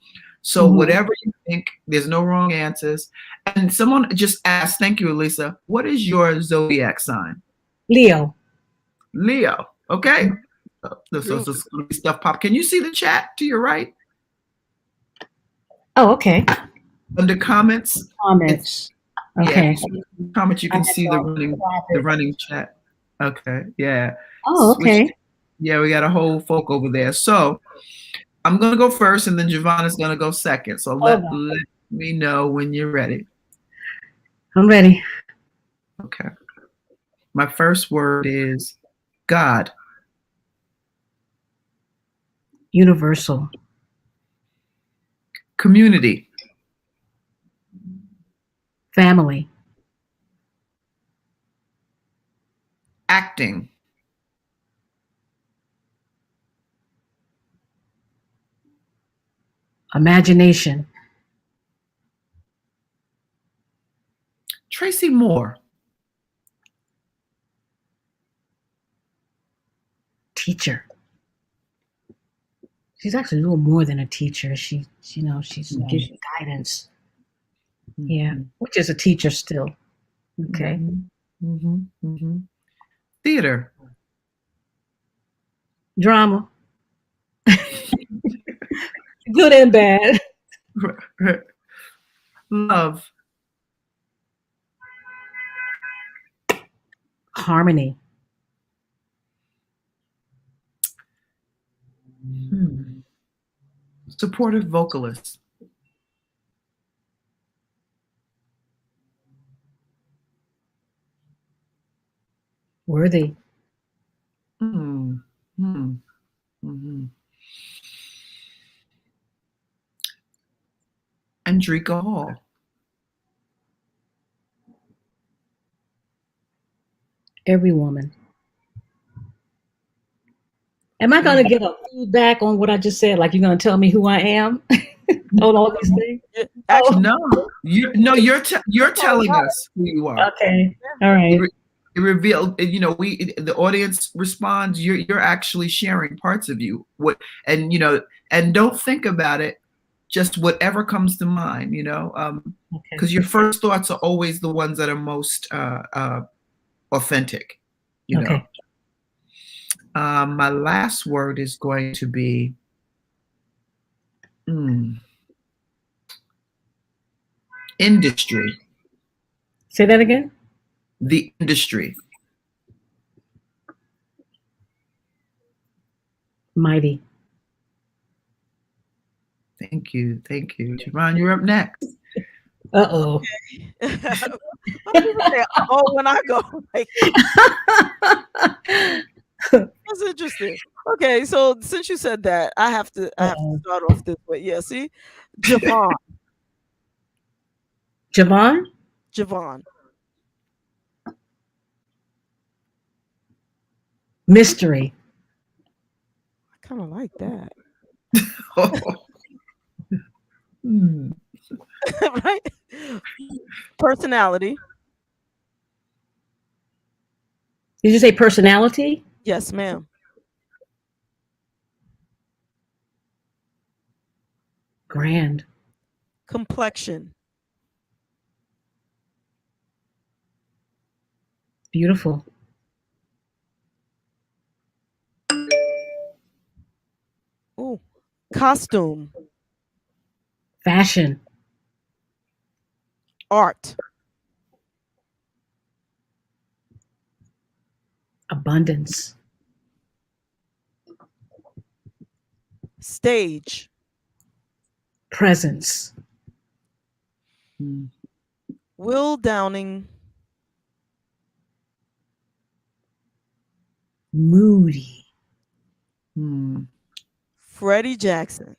So whatever you think, there's no wrong answers. And someone just asked, thank you, Elisa, what is your zodiac sign? Leo. Leo. Okay. So stuff pop. Can you see the chat to your right? Oh, okay. Under comments. Okay. Yeah, comments, you can see the running chat. Okay. Yeah. Oh, okay. Yeah, we got a whole folk over there. So I'm going to go first, and then JaVonne is going to go second. So let me know when you're ready. I'm ready. Okay. My first word is God. Universal. Community. Family. Acting. Imagination. Tracy Moore. Teacher. She's actually a little more than a teacher. She's giving guidance. Yeah, which is a teacher still. Okay. Theater. Drama. Good and bad. Love. Harmony. Supportive vocalist. Worthy. Andricka Hall. Every woman. Am I going to get a feedback on what I just said? Like you're going to tell me who I am on all these things? Actually, no. You're telling us who you are. Okay. All right. It revealed, you know, the audience responds. You're actually sharing parts of you. And you know, and don't think about it. Just whatever comes to mind, you know, because your first thoughts are always the ones that are most authentic, you know. My last word is going to be industry. Say that again. The industry. Mighty. Thank you. Thank you. JaVonne, you're up next. Uh-oh. Oh, when I go. Like, that's interesting. Okay, so since you said that, I have to start off this way. Yeah, see? JaVonne. JaVonne? JaVonne. Mystery. I kind of like that. Right? Personality. Did you say personality? Yes, ma'am. Grand. Complexion. Beautiful. Ooh. Costume. Fashion. Art. Abundance. Stage. Presence. Will Downing. Moody. Freddie Jackson.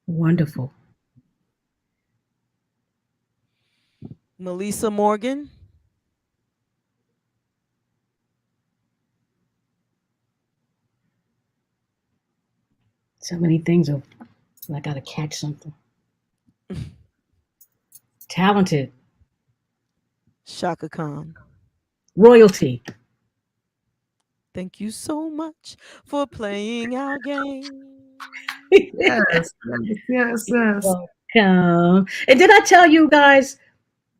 Wonderful. Melissa Morgan. So many things. I gotta catch something. Talented. Shaka Khan. Royalty. Thank you so much for playing our game. Yes. Welcome. And did I tell you guys,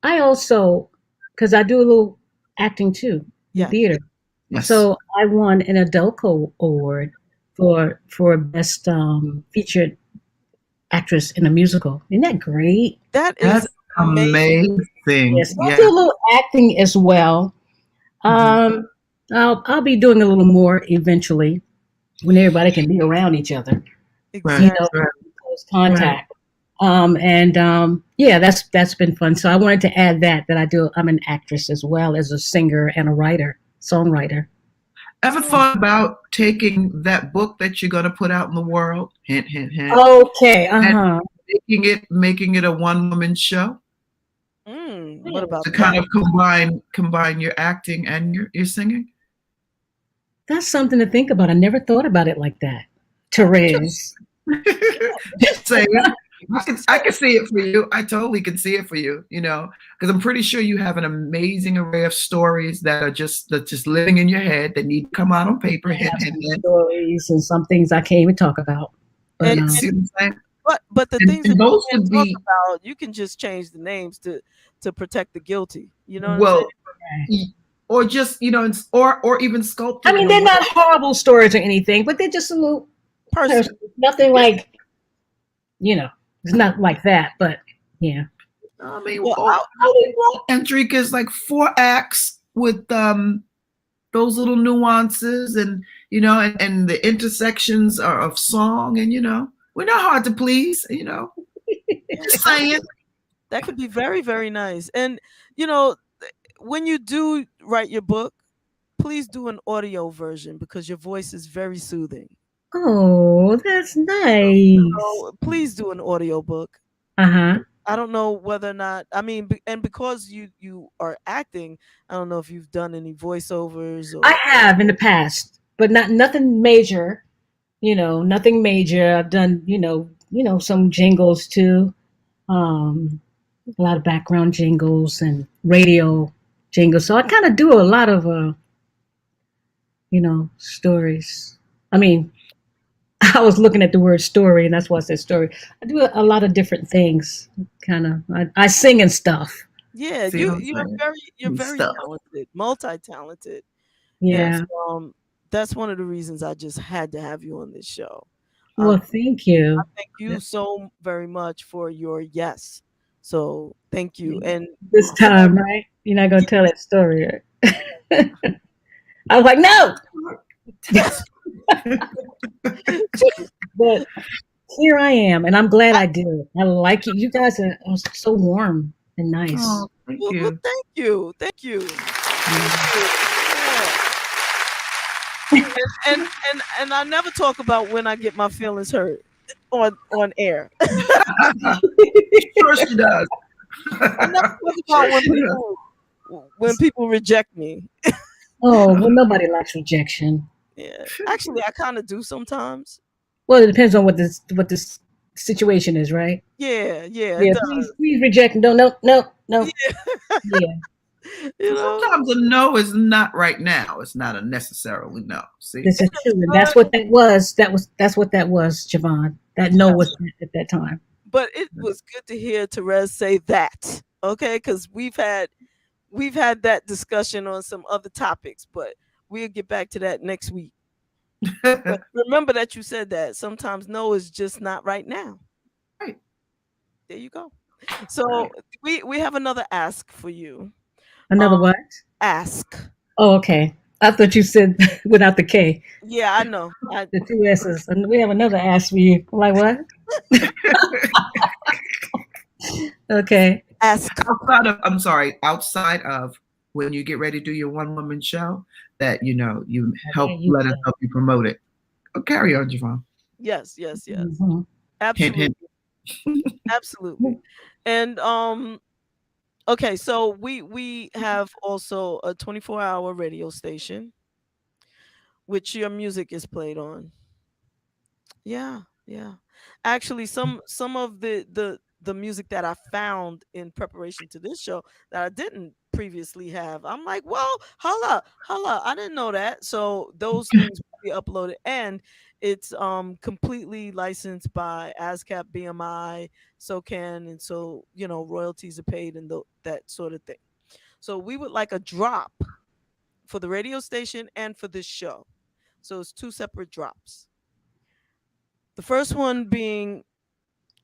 I also, because I do a little acting too, theater. Yes. So I won an Adelco Award for best featured actress in a musical. Isn't that great? That's amazing. Yes, I do a little acting as well. I'll be doing a little more eventually when everybody can be around each other. Exactly. You know, close contact. Yeah, that's been fun. So I wanted to add that I'm an actress as well as a singer and a songwriter. Ever thought about taking that book that you're going to put out in the world? Hint, hint, hint. Okay. And making it a one-woman show? What about to kind of combine your acting and your singing? That's something to think about. I never thought about it like that. Terez. Just saying. I can see it for you. I totally can see it for you, you know, because I'm pretty sure you have an amazing array of stories that's just living in your head that need to come out on paper. Stories and some things I can't even talk about. But, see what I'm saying? But the things that you can talk about, you can just change the names to protect the guilty. You know what I'm saying? Or just, you know, or even sculpt. I mean, they're not horrible stories or anything, but they're just a little personal. Nothing like, you know, it's not like that, but yeah. I mean, Andricka is like 4 acts with those little nuances and, you know, and the intersections of song, and, you know, we're not hard to please, you know. Just saying. That could be very, very nice. And, you know, when you do write your book, please do an audio version because your voice is very soothing. Oh, that's nice. So please do an audio book. I don't know whether or not, I mean, and because you are acting, I don't know if you've done any voiceovers. I have in the past, but nothing major. You know, nothing major. I've done, you know, some jingles too. a lot of background jingles and radio jingles. So I kind of do a lot of, stories. I mean, I was looking at the word story, and that's why I said story. I do a lot of different things. Kind of, I sing and stuff. Yeah, See what I'm you're saying? you're Me very stuff. talented, multi-talented. Yeah. Yes. That's one of the reasons I just had to have you on this show. Well, thank you. Thank you so very much for your yes. So thank you. And This time, right? You're not gonna tell that story. Right? I was like, no. But here I am, and I'm glad I did. I like it. You guys are so warm and nice. Oh, thank well, you. thank you. Thank you. And I never talk about when I get my feelings hurt on air. Sure she does. I never talk about when people reject me. Oh, well, nobody likes rejection. Yeah, actually, I kind of do sometimes. Well, it depends on what this situation is, right? Yeah, Yeah, it please reject. No. does. Yeah. You know, Sometimes a no is not right now. It's not a necessarily no. See, This is true, and that's what that was. That's what that was, JaVonne. That no was at that time. but it was good to hear Terez say that. Okay, because we've had that discussion on some other topics, but we'll get back to that next week. But remember that you said that sometimes no is just not right now. Right. There you go. So we have another ask for you. Another what? Ask. Oh, okay. I thought you said without the K. Yeah, I know. The two S's. And we have another ask for you. Like what? Okay. Ask. Outside of when you get ready to do your one woman show, that you let us help you promote it. Oh, carry on, JaVonne. Yes. Mhm. Absolutely. Absolutely. And okay, so we have also a 24-hour radio station which your music is played on. Yeah. Actually, some of the music that I found in preparation to this show that I didn't previously have. I'm like, well, holla, I didn't know that. So those things will be uploaded, and it's completely licensed by ASCAP, BMI, SOCAN, and so royalties are paid and that sort of thing. So we would like a drop for the radio station and for this show. So it's two separate drops. The first one being,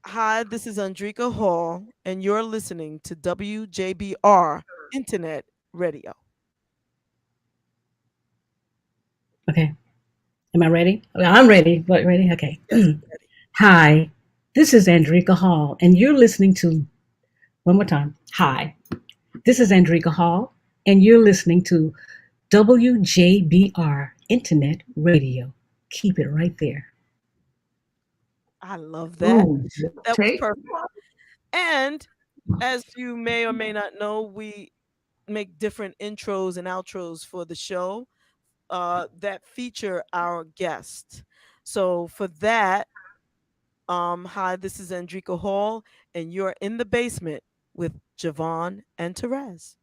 hi, this is Andricka Hall, and you're listening to WJBR Internet Radio. Okay. Am I ready? I'm ready. But ready? Okay. Yes, ready. Hi, this is Andricka Hall, and you're listening to, one more time. Hi, this is Andricka Hall, and you're listening to WJBR Internet Radio. Keep it right there. I love that. Ooh. That was perfect. And as you may or may not know, we make different intros and outros for the show that feature our guest. So for that, hi, this is Andricka Hall, and you're in the basement with JaVonne and Terez.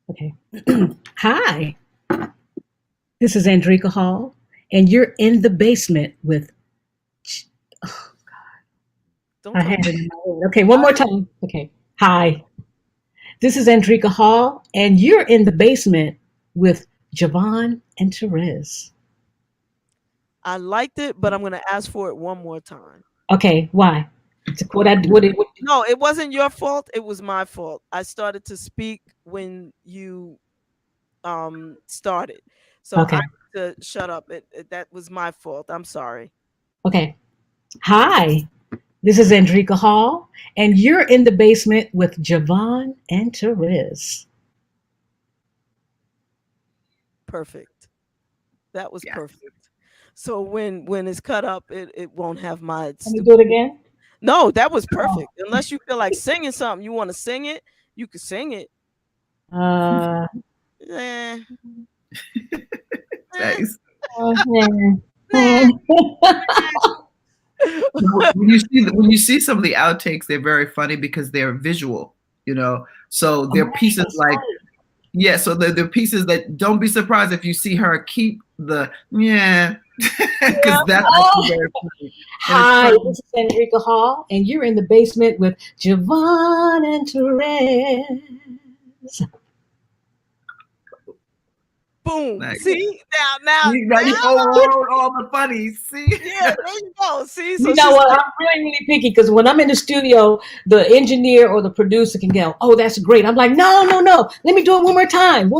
Okay. Hi, this is Andricka Hall, and you're in the basement with. Oh God! I had it in my head. Okay, one more time. Okay. Hi, this is Andricka Hall, and you're in the basement with JaVonne and Terez. I liked it, but I'm going to ask for it one more time. Okay, why? No, it wasn't your fault. It was my fault. I started to speak when you started, so okay. I had to shut up. That was my fault. I'm sorry. Okay. Hi, this is Andricka Hall, and you're in the basement with JaVonne and Terez. Perfect. That was perfect. So when it's cut up, it won't have my. Can you do it again? No, that was perfect. Unless you feel like singing something, you want to sing it, you can sing it. Thanks. When you see some of the outtakes, they're very funny because they're visual, So they're pieces like, yeah. So they're pieces that don't be surprised if you see her keep the because that's very funny. Hi, this is Andricka Hall, and you're in the basement with JaVonne and Terez. Boom. Nice. See? Now. You overrode all the funnies. See? Yeah, there you go. See? So You know what? I'm really picky because when I'm in the studio, the engineer or the producer can go, "Oh, that's great." I'm like, no. Let me do it one more time.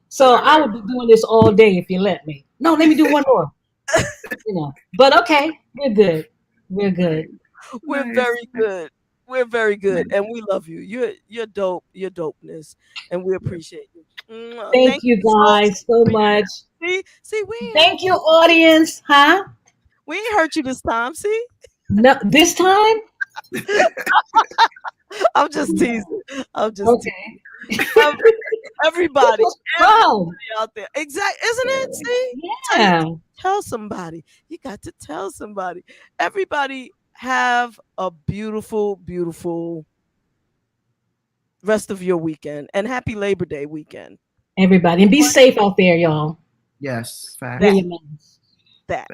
So I would be doing this all day if you let me. No, let me do one more. But okay, we're good. We're very good. We're very good, and we love you. You're dope. You're dopeness, and we appreciate you. Thank you guys so much. See, thank you, audience. Huh? We ain't hurt you this time. See? No, this time. I'm just teasing. Okay. Everybody out there, exactly, isn't it? See? Yeah. Tell somebody. You got to tell somebody. Everybody have a beautiful, beautiful rest of your weekend, and happy Labor Day weekend. Everybody, and be safe out there, y'all. Yes, fact. That.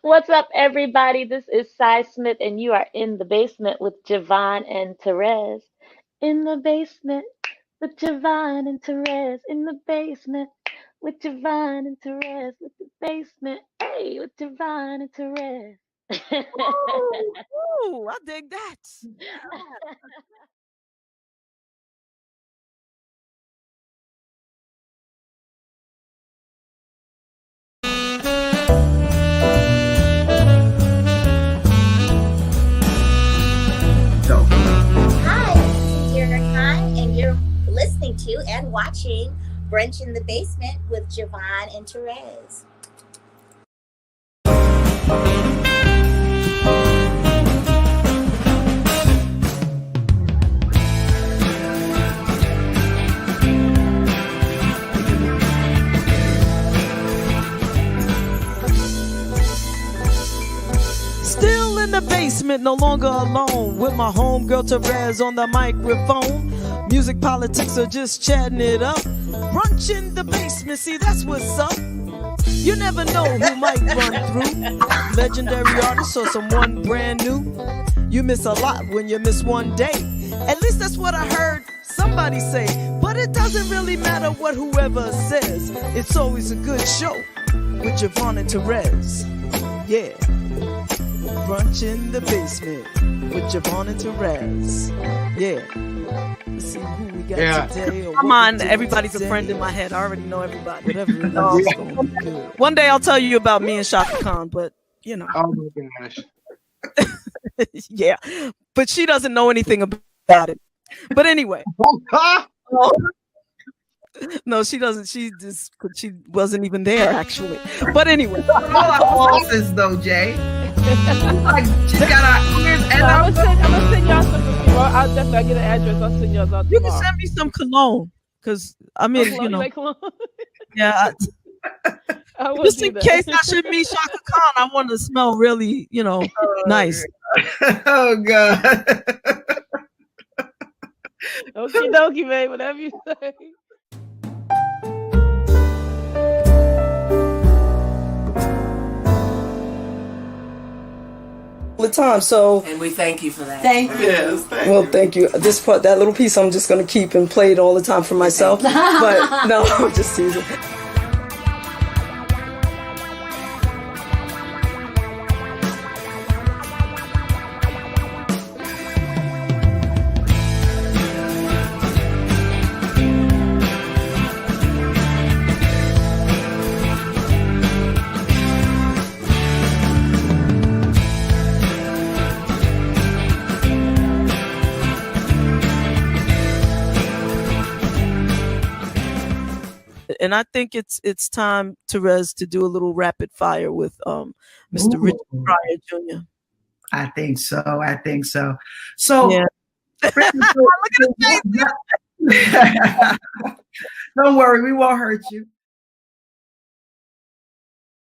What's up, everybody? This is Cy Smith, and you are in the basement with JaVonne and Terez. In the basement with JaVonne and Terez. In the basement with JaVonne and Terez. With the basement, hey, with JaVonne and Terez. Ooh, I dig that. Hi, this is Khan, and you're listening to and watching Brunch in the Basement with JaVonne and Terez. Still in the basement, no longer alone, with my homegirl Terez on the microphone. Music politics are just chatting it up. Brunch in the basement, see that's what's up. You never know who might run through. Legendary artist or someone brand new. You miss a lot when you miss one day. At least that's what I heard somebody say. But it doesn't really matter what whoever says. It's always a good show with JaVonne and Terez. Yeah. Brunch in the basement with JaVonne and Terez. Yeah. Let's see who we got today. Come on, everybody's a friend in my head. I already know everybody. Whatever it is, it's gonna be good. One day I'll tell you about me and Shaka Khan, but Oh my gosh. yeah. But she doesn't know anything about it. But anyway. No, she doesn't. She wasn't even there actually. But anyway. All our horses though, Jay. Like she got our ears and I'm gonna send y'all some. I'll definitely get an address. I'll send y'all out. You can send me some cologne, cause I mean, cologne? Yeah. Just in case I should meet Shaka Khan, I want to smell really, nice. Oh God. Okie dokie, babe. Whatever you say. The time, so and we thank you for that. Thank you. Yes, thank you. This part, that little piece, I'm just gonna keep and play it all the time for myself. But no, I'm just teasing. And I think it's time, Terez, to do a little rapid fire with Mr. Richard Pryor Jr. I think so. So yeah. Don't worry, we won't hurt you.